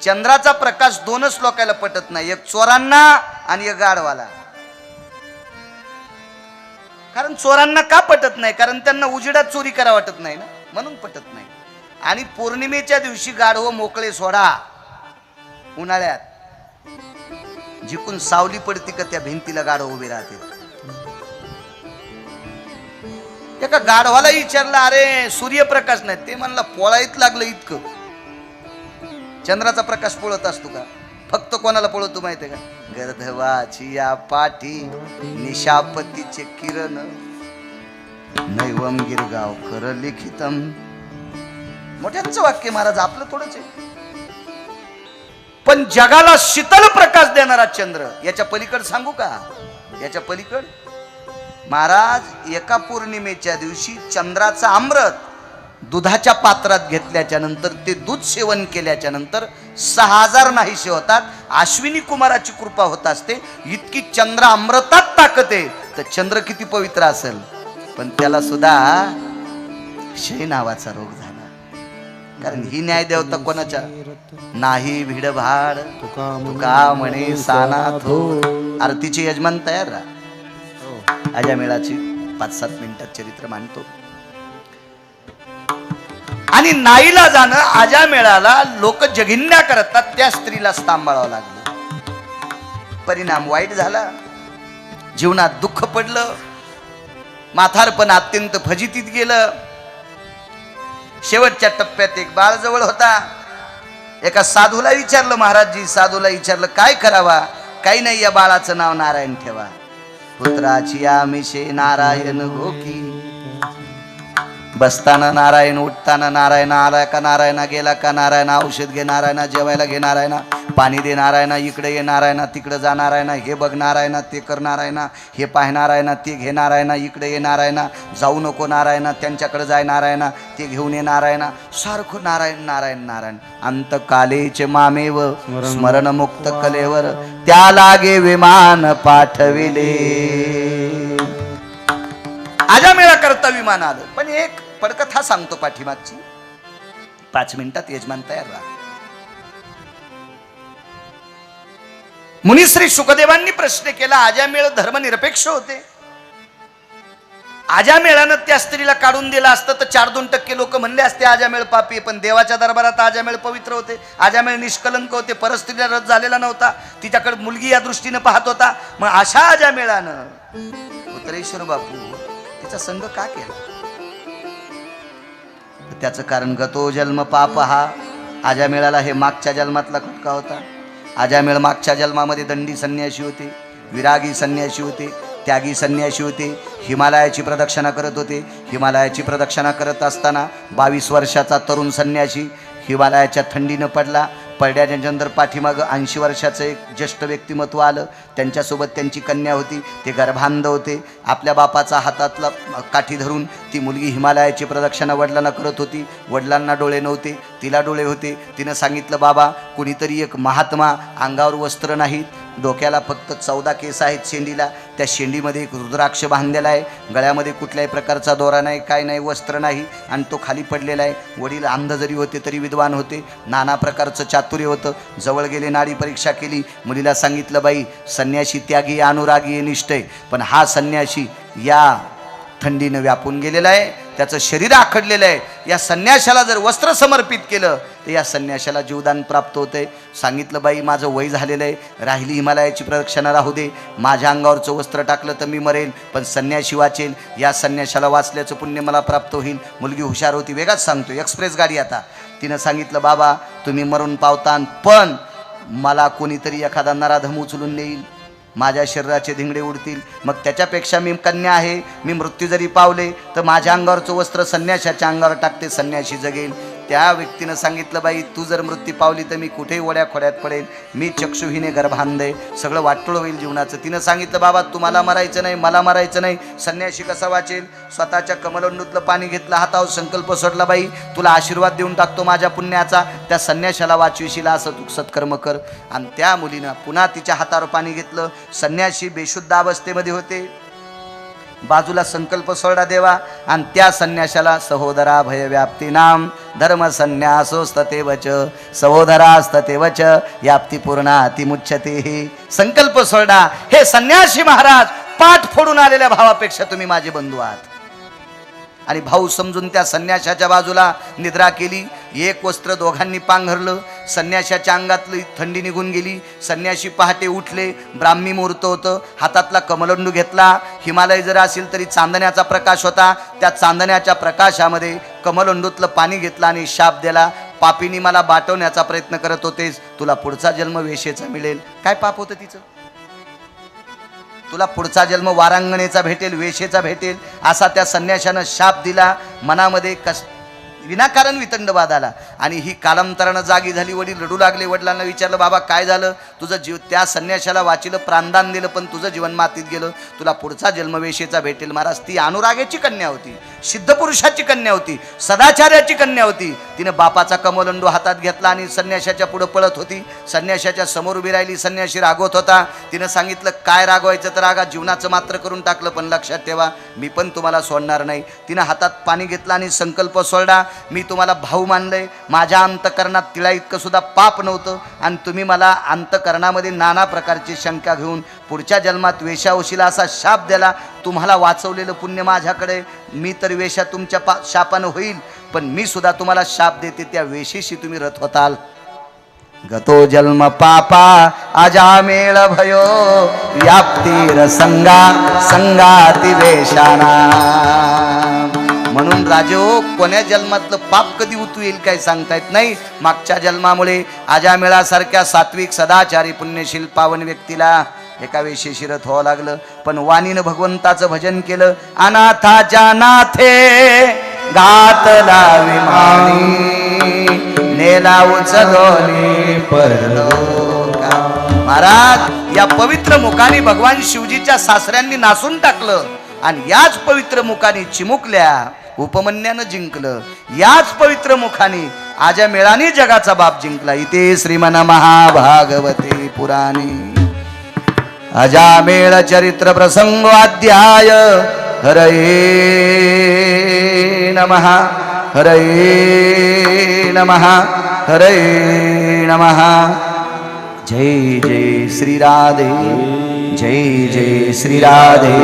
चंद्राचा प्रकाश दोनच लोकांना पटत नाही, एक चोरांना आणि एक गाढवाला. कारण चोरांना का पटत नाही? कारण त्यांना उजेडात चोरी करा वाटत नाही ना, म्हणून पटत नाही. आणि पौर्णिमेच्या दिवशी गाढव मोकळे सोडा. उन्हाळ्यात जिकून सावली पडती का त्या भिंतीला गाढव उभे राहते. एका गाढवाला विचारलं, अरे सूर्यप्रकाश नाही. ते म्हणला पोळाईत लागलं इतकं. चंद्राचा प्रकाश पळत असतो का? फक्त कोणाला पळवतो माहितीये का? गर्धवाची या पाठी निशापतीचे किरण नैवम गिरगाव कर लिखितम. मोठ्यांचं वाक्य महाराज, आपलं थोडंच आहे. पण जगाला शीतल प्रकाश देणारा चंद्र, याच्या पलीकड सांगू का? याच्या पलीकड महाराज, एका पौर्णिमेच्या दिवशी चंद्राचा अमृत दुधाच्या पात्रात घेतल्याच्या नंतर, ते दूध सेवन केल्याच्या नंतर 6000 नाहीसे होतात. अश्विनी कुमाराची कृपा होत असते. इतकी चंद्र अमृतात ताकद आहे. तर चंद्र किती पवित्र असेल, पण त्याला सुद्धा क्षय नावाचा रोग झाला. कारण ही न्याय देवता कोणाच्या नाही? भिडभाड तुका म्हणे सानाथो. आरतीचे यजमान तयार राहा. अजामेळाची 5-7 मिनिटात चरित्र मांडतो. आणि नाईला जाणं अजामेळाला लोक जगिन्या करतात, त्या स्त्रीला सांभाळावं लागलं. परिणाम वाईट झाला. जीवनात दुःख पडलं. म्हातारपण अत्यंत फजितीत गेलं. शेवटच्या टप्प्यात एक बाळ जवळ होता. एका साधूला विचारलं महाराजजी, साधूला विचारलं काय करावा? काही नाही, या बाळाचं नाव नारायण ठेवा. पुत्राची आमिषे नारायण गोकी. बसताना नारायण, उठताना नारायण, आला का नारायणा, गेला का नारायणा, औषध घे नारायणा, जेवायला घे नारायणा, पाणी दे नारायणा, इकडे ये नारायणा, तिकडे जा नारायणा, हे बघ नारायणा, ते कर नारायणा, हे पाह नारायणा, ते घे नारायणा, इकडे ये नारायणा, जाऊ नको नारायणा, त्यांच्याकडे जाय नारायणा, ते घेऊन ये नारायणा. सारखं नारायण नारायण नारायण. अंतकालेचे मामेव स्मरण मुक्त कलेवर त्या लागे विमान पाठविले. अजामेळा करता विमान आलं. पण एक पडकथा सांगतो पाठीमागची, 5 मिनिटात यजमान तयार राहा. मुनिश्री शुकदेवांनी प्रश्न केला. अजामेळ धर्मनिरपेक्ष होते. अजामेळानं त्या स्त्रीला काढून दिलं असतं तर 4-2% लोक म्हणले असते अजामेळ पापी. पण देवाच्या दरबारात अजामेळ पवित्र होते. अजामेळ निष्कलंक होते. परस्त्रीला रथ झालेला नव्हता. तिच्याकडे मुलगी या दृष्टीने पाहत होता. मग अशा अजामेळानं उत्तरेश्वर बापू त्याचा संग का केला? त्याचं कारण गतो जन्म पाप हा. अजामेळाला हे मागच्या जन्मातला खटका होता. अजामेळ मागच्या जन्मामध्ये दंडी संन्यासी होते, विरागी संन्यासी होते, त्यागी संन्यासी होते. हिमालयाची प्रदक्षिणा करत होते. हिमालयाची प्रदक्षिणा करत असताना 22 वर्षाचा तरुण संन्यासी हिमालयाच्या थंडीनं पडल्याच्या नंतर पाठीमागं 80 वर्षाचं एक ज्येष्ठ व्यक्तिमत्व आलं. त्यांच्यासोबत त्यांची कन्या होती. ते गर्भांध होते. आपल्या बापाचा हातातला काठी धरून ती मुलगी हिमालयाची प्रदक्षिणा वडिलांना करत होती. वडिलांना डोळे नव्हते, तिला डोळे होते. तिनं सांगितलं, बाबा कुणीतरी एक महात्मा, अंगावर वस्त्र नाहीत, डोक्याला फक्त 14 केस आहेत शेंडीला. त्या शेंडीमध्ये एक रुद्राक्ष बांधलेला आहे. गळ्यामध्ये कुठल्याही प्रकारचा दोरा नाही, काय नाही, वस्त्र नाही, आणि तो खाली पडलेला आहे. वडील अंध जरी होते तरी विद्वान होते. नाना प्रकारचं चातुर्य होतं. जवळ गेले, नाडी परीक्षा केली. मुलीला सांगितलं, बाई संन्यासी त्यागी अनुरागी निष्ठ आहे, पण हा संन्यासी या थंडीनं व्यापून गेलेला आहे. त्याचं शरीर आखडलेलं आहे. या संन्याशाला जर वस्त्र समर्पित केलं तर या संन्याशाला जीवदान प्राप्त होते. सांगितलं, बाई माझं वय झालेलं आहे, राहिली हिमालयाची प्रदक्षिणा राहू दे. माझ्या अंगावरचं वस्त्र टाकलं तर मी मरेल, पण संन्याशी वाचेल. या संन्याशाला वाचल्याचं पुण्य मला प्राप्त होईल. मुलगी हुशार होती. वेगाच सांगतो, एक्सप्रेस गाडी आता. तिनं सांगितलं, बाबा तुम्ही मरून पावतान, पण मला कोणीतरी एखादा नराधम उचलून नेईल, माझ्या शरीराचे धिंगडे उडतील. मग त्याच्यापेक्षा मी कन्या आहे, मी मृत्यू जरी पावले तर माझ्या अंगावरचं वस्त्र संन्याशाच्या अंगावर टाकते, संन्याशी जगेल. त्या व्यक्तीनं सांगितलं, बाई तू जर मृत्यू पावली तर मी कुठेही ओढ्या खोड्यात पडेल, मी चक्षुहीने गर्भांधे, सगळं वाटोळं होईल जीवनाचं. तिनं सांगितलं, बाबा तुम्हाला मरायचं नाही, मला मरायचं नाही. संन्याशी कसा वाचेल? स्वतःच्या कमलोंडूतलं पाणी घेतलं, हातावर संकल्प सोडला, बाई तुला आशीर्वाद देऊन टाकतो माझ्या पुण्याचा, त्या संन्याशाला वाचविशीला असं तू सत्कर्म कर. आणि त्या मुलीनं पुन्हा तिच्या हातावर पाणी घेतलं. संन्याशी बेशुद्ध अवस्थेमध्ये होते, बाजूला संकल्प सोडा देवा. आणि त्या संन्याशाला सहोदरा भयव्याप्ती नाम धर्म संन्यासोस्तते वच सहोदरास्तते वच व्याप्ती पूर्णातिमुच्यते. संकल्प सोडा. हे संन्यासी महाराज, पाठ फोडून आलेल्या भावापेक्षा तुम्ही माझे बंधू आहात. आणि भाऊ समजून त्या संन्याशाच्या बाजूला निद्रा केली. एक वस्त्र दोघांनी पांघरलं. संन्याशाच्या अंगातली थंडी निघून गेली. संन्याशी पहाटे उठले, ब्राह्मी मुहूर्त होतं. हातातला कमलंडू घेतला. हिमालय जर असेल तरी चांदण्याचा प्रकाश होता. त्या चांदण्याच्या प्रकाशामध्ये कमलंडूतलं पाणी घेतलं आणि शाप दिला, पापीनी मला बाटवण्याचा प्रयत्न करत होतेस, तुला पुढचा जन्म वेशेचा मिळेल. काय पाप होतं तिचं? तुला पुढचा जन्म वारांगणेचा भेटेल, वेशेचा भेटेल, असा त्या संन्याशानं शाप दिला. मनामध्ये विनाकारण वितंडवाद आला. आणि ही कालांतरानं जागी झाली. वडील रडू लागले. वडिलांना विचारलं, बाबा काय झालं? तुझं जीव त्या संन्याशाला वाचिलं, प्राणदान दिलं, पण तुझं जीवन मातीत गेलं, तुला पुढचा जन्म वेशेचा भेटेल. महाराज, ती अनुरागाची कन्या होती, सिद्धपुरुषाची कन्या होती, सदाचार्याची कन्या होती. तिनं बापाचा कमलंडू हातात घेतला आणि संन्याशाच्या पुढे पळत होती. संन्याशाच्या समोर उभी राहिली. संन्याशी रागवत होता. तिनं सांगितलं, काय रागवायचं तर रागा, जीवनाचं मात्र करून टाकलं, पण लक्षात ठेवा मी पण तुम्हाला सोडणार नाही. तिनं हातात पाणी घेतलं आणि संकल्प सोडला, मी तुम्हाला भाऊ मानलंय, माझ्या अंतकरणात तिळा इतकं सुद्धा पाप नव्हतं, आणि तुम्ही मला अंतकरणामध्ये नाना प्रकारची शंका घेऊन पुढच्या जन्मात वेशावशीला असा शाप दिला. तुम्हाला वाचवलेलं पुण्य माझ्याकडे, मी तर वेशा तुमच्या शापानं होईल, पण मी सुद्धा तुम्हाला शाप देते, त्या वेशीशी तुम्ही रथ होताल. गतो जन्म पापा अजामेळ भयो व्याप्तीर संगाती वेशाना. म्हणून राजो, कोण्या जन्मातलं पाप कधी उतू येईल काय सांगता येत नाही. मागच्या जन्मामुळे अजामेळासारख्या सात्विक सदाचारी पुण्यशील पावन व्यक्तीला एका वेशेशी रथ व्हावं लागलं. पण वाणीनं भगवंताचं भजन केलं. अनाथाच्या नाथे घातला विमानी नेला उचलोनी परलोका. महाराज, या पवित्र मुखाने भगवान शिवजीच्या सासऱ्यांनी नासून टाकलं, आणि याच पवित्र मुखाने चिमुकल्या उपमन्यानं जिंकलं. याच पवित्र मुखाने अजामेळाने जगाचा बाप जिंकला. इथे श्रीमन महाभागवते पुराणे अजामेळ चरित्र प्रसंग अध्याय. हरये नमः, हरये नमः, हरये नमः. जय जय श्री राधे, जय जय श्री राधे,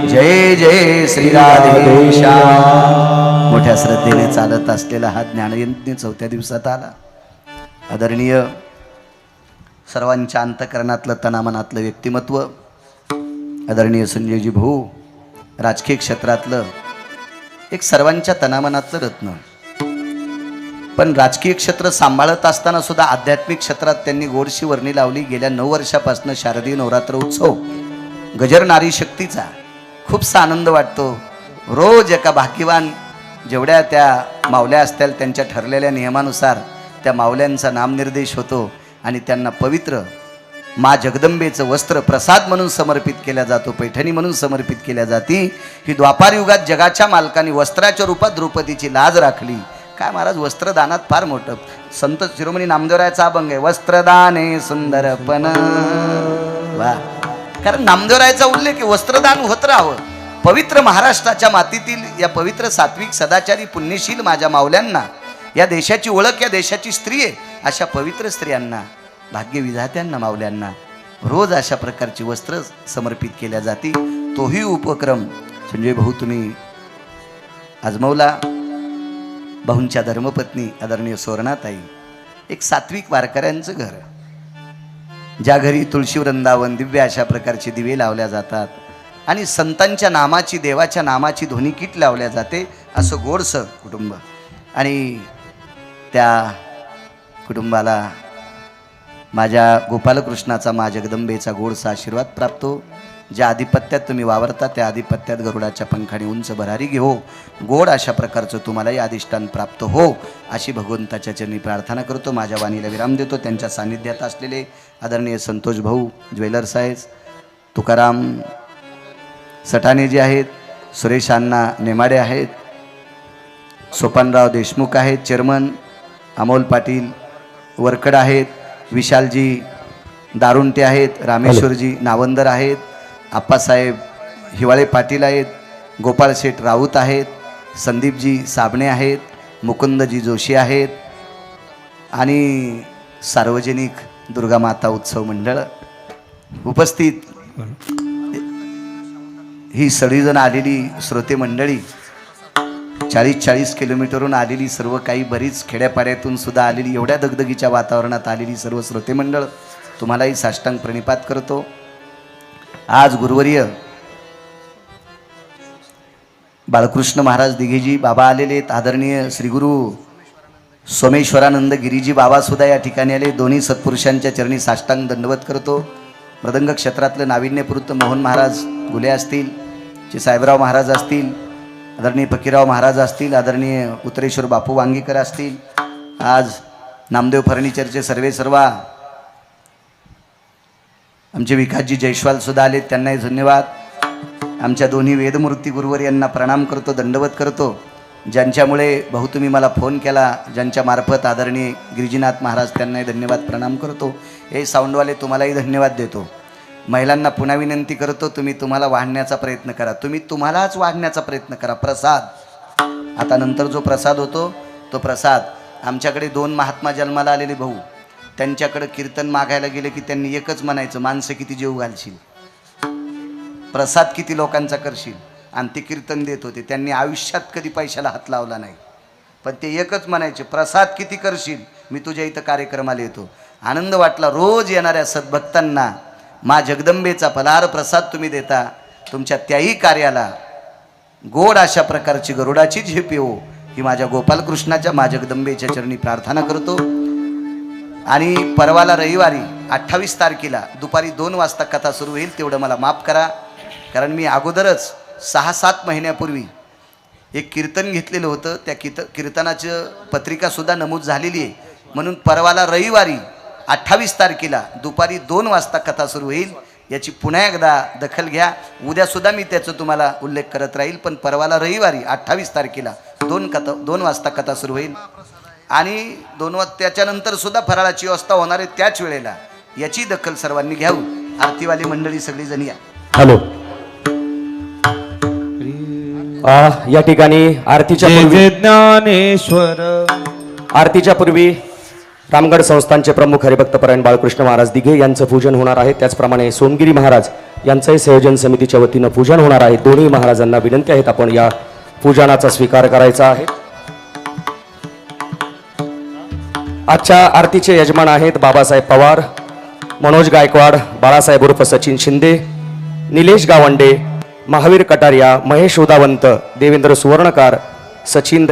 जय जय श्री राधे. मोठ्या श्रद्धेने चालत असलेला हा ज्ञानयज्ञ 4थ्या दिवसात आला. आदरणीय सर्वांच्या अंतकरणातलं तनामनातलं व्यक्तिमत्व, आदरणीय संजयजी भाऊ, राजकीय क्षेत्रातलं एक सर्वांच्या तनामनातलं रत्न. पण राजकीय क्षेत्र सांभाळत असताना सुद्धा आध्यात्मिक क्षेत्रात त्यांनी गोडशी वर्णी लावली. गेल्या 9 वर्षापासून शारदीय नवरात्र उत्सव गजर नारी शक्तीचा खूपसा आनंद वाटतो. रोज एका भाग्यवान जेवढ्या त्या मावल्या असतील त्यांच्या ठरलेल्या नियमानुसार त्या मावल्यांचा नामनिर्देश होतो आणि त्यांना पवित्र मा जगदंबेचं वस्त्र प्रसाद म्हणून समर्पित केल्या जातो, पैठणी म्हणून समर्पित केल्या जाती. ही द्वापार युगात जगाच्या मालकाने वस्त्राच्या रूपात द्रौपदीची लाज राखली. काय महाराज, वस्त्रदानात फार मोठं संत शिरोमणी नामदेवरायाचा अभंग आहे, वस्त्रदाने सुंदरपण. वा, कारण नामदेवरायाचा उल्लेख आहे, वस्त्रदान होत राहावं. पवित्र महाराष्ट्राच्या मातीतील या पवित्र सात्विक सदाचारी पुण्यशील माझ्या मावल्यांना, या देशाची ओळख, या देशाची स्त्री आहे, अशा पवित्र स्त्रियांना, भाग्यविधात्यांना, मावल्यांना रोज अशा प्रकारची वस्त्र समर्पित केल्या जाती. तोही उपक्रम संजय भाऊ तुम्ही आजमवला. भाऊंच्या धर्मपत्नी आदरणीय सुवर्णाताई, एक सात्विक वारकऱ्यांचं घर, ज्या घरी तुळशी वृंदावन दिव्य अशा प्रकारचे दिवे लावल्या जातात आणि संतांच्या नामाची, देवाच्या नामाची ध्वनी कीट लावल्या जाते, असं गोडसं कुटुंब. आणि त्या कुटुंबाला माझ्या गोपालकृष्णाचा, मा जगदंबेचा गोडसा आशीर्वाद प्राप्त हो. ज्या आधिपत्यात तुम्ही वावरता त्या आधिपत्यात गरुडाच्या पंखाने उंच भरारी घेऊ, गोड अशा प्रकारचं तुम्हालाही अधिष्ठान प्राप्त हो, अशी भगवंताच्या चरणी प्रार्थना करतो. माझ्या वाणीला विराम देतो. त्यांच्या सान्निध्यात असलेले आदरणीय संतोष भाऊ ज्वेलर्स आहेत, तुकाराम सटाणे जे आहेत, सुरेश अण्णा नेमाडे आहेत, सोपानराव देशमुख आहेत चेअरमन, अमोल पाटील वरकड आहेत, विशालजी दारुंटे आहेत, रामेश्वरजी नावंदर आहेत, आप्पासाहेब हिवाळे पाटील आहेत, गोपाळ शेठ राऊत आहेत, संदीपजी साबणे आहेत, मुकुंदजी जोशी आहेत आणि सार्वजनिक दुर्गा माता उत्सव मंडळ उपस्थित ही सगळीजण आलेली श्रोते मंडळी, 40 किलोमीटरहून आलेली सर्व काही बरीच खेड्यापाड्यातून सुद्धा आलेली, एवढ्या दगदगीच्या वातावरणात आलेली सर्व श्रोते मंडळ, तुम्हालाही साष्टांग प्रणिपात करतो. आज गुरुवर्य बाळकृष्ण महाराज दिघेजी बाबा आलेले आहेत. आदरणीय श्रीगुरु सोमेश्वरानंद गिरीजी बाबा सुद्धा या ठिकाणी आले. दोन्ही सत्पुरुषांच्या चरणी साष्टांग दंडवत करतो. मृदंग क्षेत्रातलं नाविन्यपूर्त मोहन महाराज गुले असतील, चे साहेबराव महाराज असतील, आदरणीय फकीरराव महाराज असतील, आदरणीय उत्तरेश्वर बापू वांगीकर असतील. आज नामदेव फर्निचरचे सर्वा आमचे विकासजी जयस्वाल सुद्धा आले, त्यांनाही धन्यवाद. आमच्या दोन्ही वेदमूर्ती गुरुवर यांना प्रणाम करतो, दंडवत करतो. ज्यांच्यामुळे भाऊ तुम्ही मला फोन केला, ज्यांच्या मार्फत आदरणीय गिरिजीनाथ महाराज, त्यांनाही धन्यवाद प्रणाम करतो. हे साऊंडवाले तुम्हालाही धन्यवाद देतो. महिलांना पुन्हा विनंती करतो, तुम्हाला वाढण्याचा प्रयत्न करा, तुम्हालाच वाढण्याचा प्रयत्न करा. प्रसाद आता नंतर जो प्रसाद होतो तो प्रसाद, आमच्याकडे 2 महात्मा जन्माला आलेले भाऊ, त्यांच्याकडे कीर्तन मागायला गेले की त्यांनी एकच म्हणायचं, माणसं किती जीव घालशील, प्रसाद किती लोकांचा करशील, आणि ते कीर्तन देत होते. त्यांनी आयुष्यात कधी पैशाला हात लावला नाही, पण ते एकच म्हणायचे, प्रसाद किती करशील, मी तुझ्या इथं कार्यक्रमाला येतो. आनंद वाटला. रोज येणाऱ्या सद्भक्तांना मा जगदंबेचा फलाहार प्रसाद तुम्ही देता. तुमच्या त्याही कार्याला गोड अशा प्रकारची गरुडाची झेप येवो, ही माझ्या गोपालकृष्णाच्या मा जगदंबेच्या चरणी प्रार्थना करतो. आणि परवाला रविवारी 28 तारखेला दुपारी 2 वाजता कथा सुरू होईल, तेवढं मला माफ करा, कारण मी अगोदरच 6-7 महिन्यापूर्वी एक कीर्तन घेतलेलं होतं. त्या कीर्तनाचं पत्रिकासुद्धा नमूद झालेली आहे. म्हणून परवाला रविवारी 28 तारखेला दुपारी 2 वाजता कथा सुरू होईल, याची पुन्हा एकदा दखल घ्या. उद्यासुद्धा मी त्याचं तुम्हाला उल्लेख करत राहील, पण परवाला रविवारी 28 तारखेला 2 वाजता कथा सुरू होईल. आणि त्याच्यानंतर सुद्धा फराळाची व्यवस्था होणार आहे त्याच वेळेला, याची दखल सर्वांनी घ्यावी. आरतीवाली मंडळी सगळीजण या. हॅलो, या ठिकाणी आरतीच्या पूर्वी रामगड संस्थानचे प्रमुख हरिभक्तपरायण बाळकृष्ण महाराज दिघे यांचं पूजन होणार आहे. त्याचप्रमाणे सोमगिरी महाराज यांचंही संयोजन समितीच्या वतीनं पूजन होणार आहे. दोन्ही महाराजांना विनंती आहेत, आपण या पूजनाचा स्वीकार करायचा आहे. आजच्या आरतीचे यजमान आहेत बाबासाहेब पवार, मनोज गायकवाड, बाळासाहेब उर्फ सचिन शिंदे, निलेश गावंडे, महावीर कटारिया, महेश उदावंत, देवेंद्र सुवर्णकार, सचिन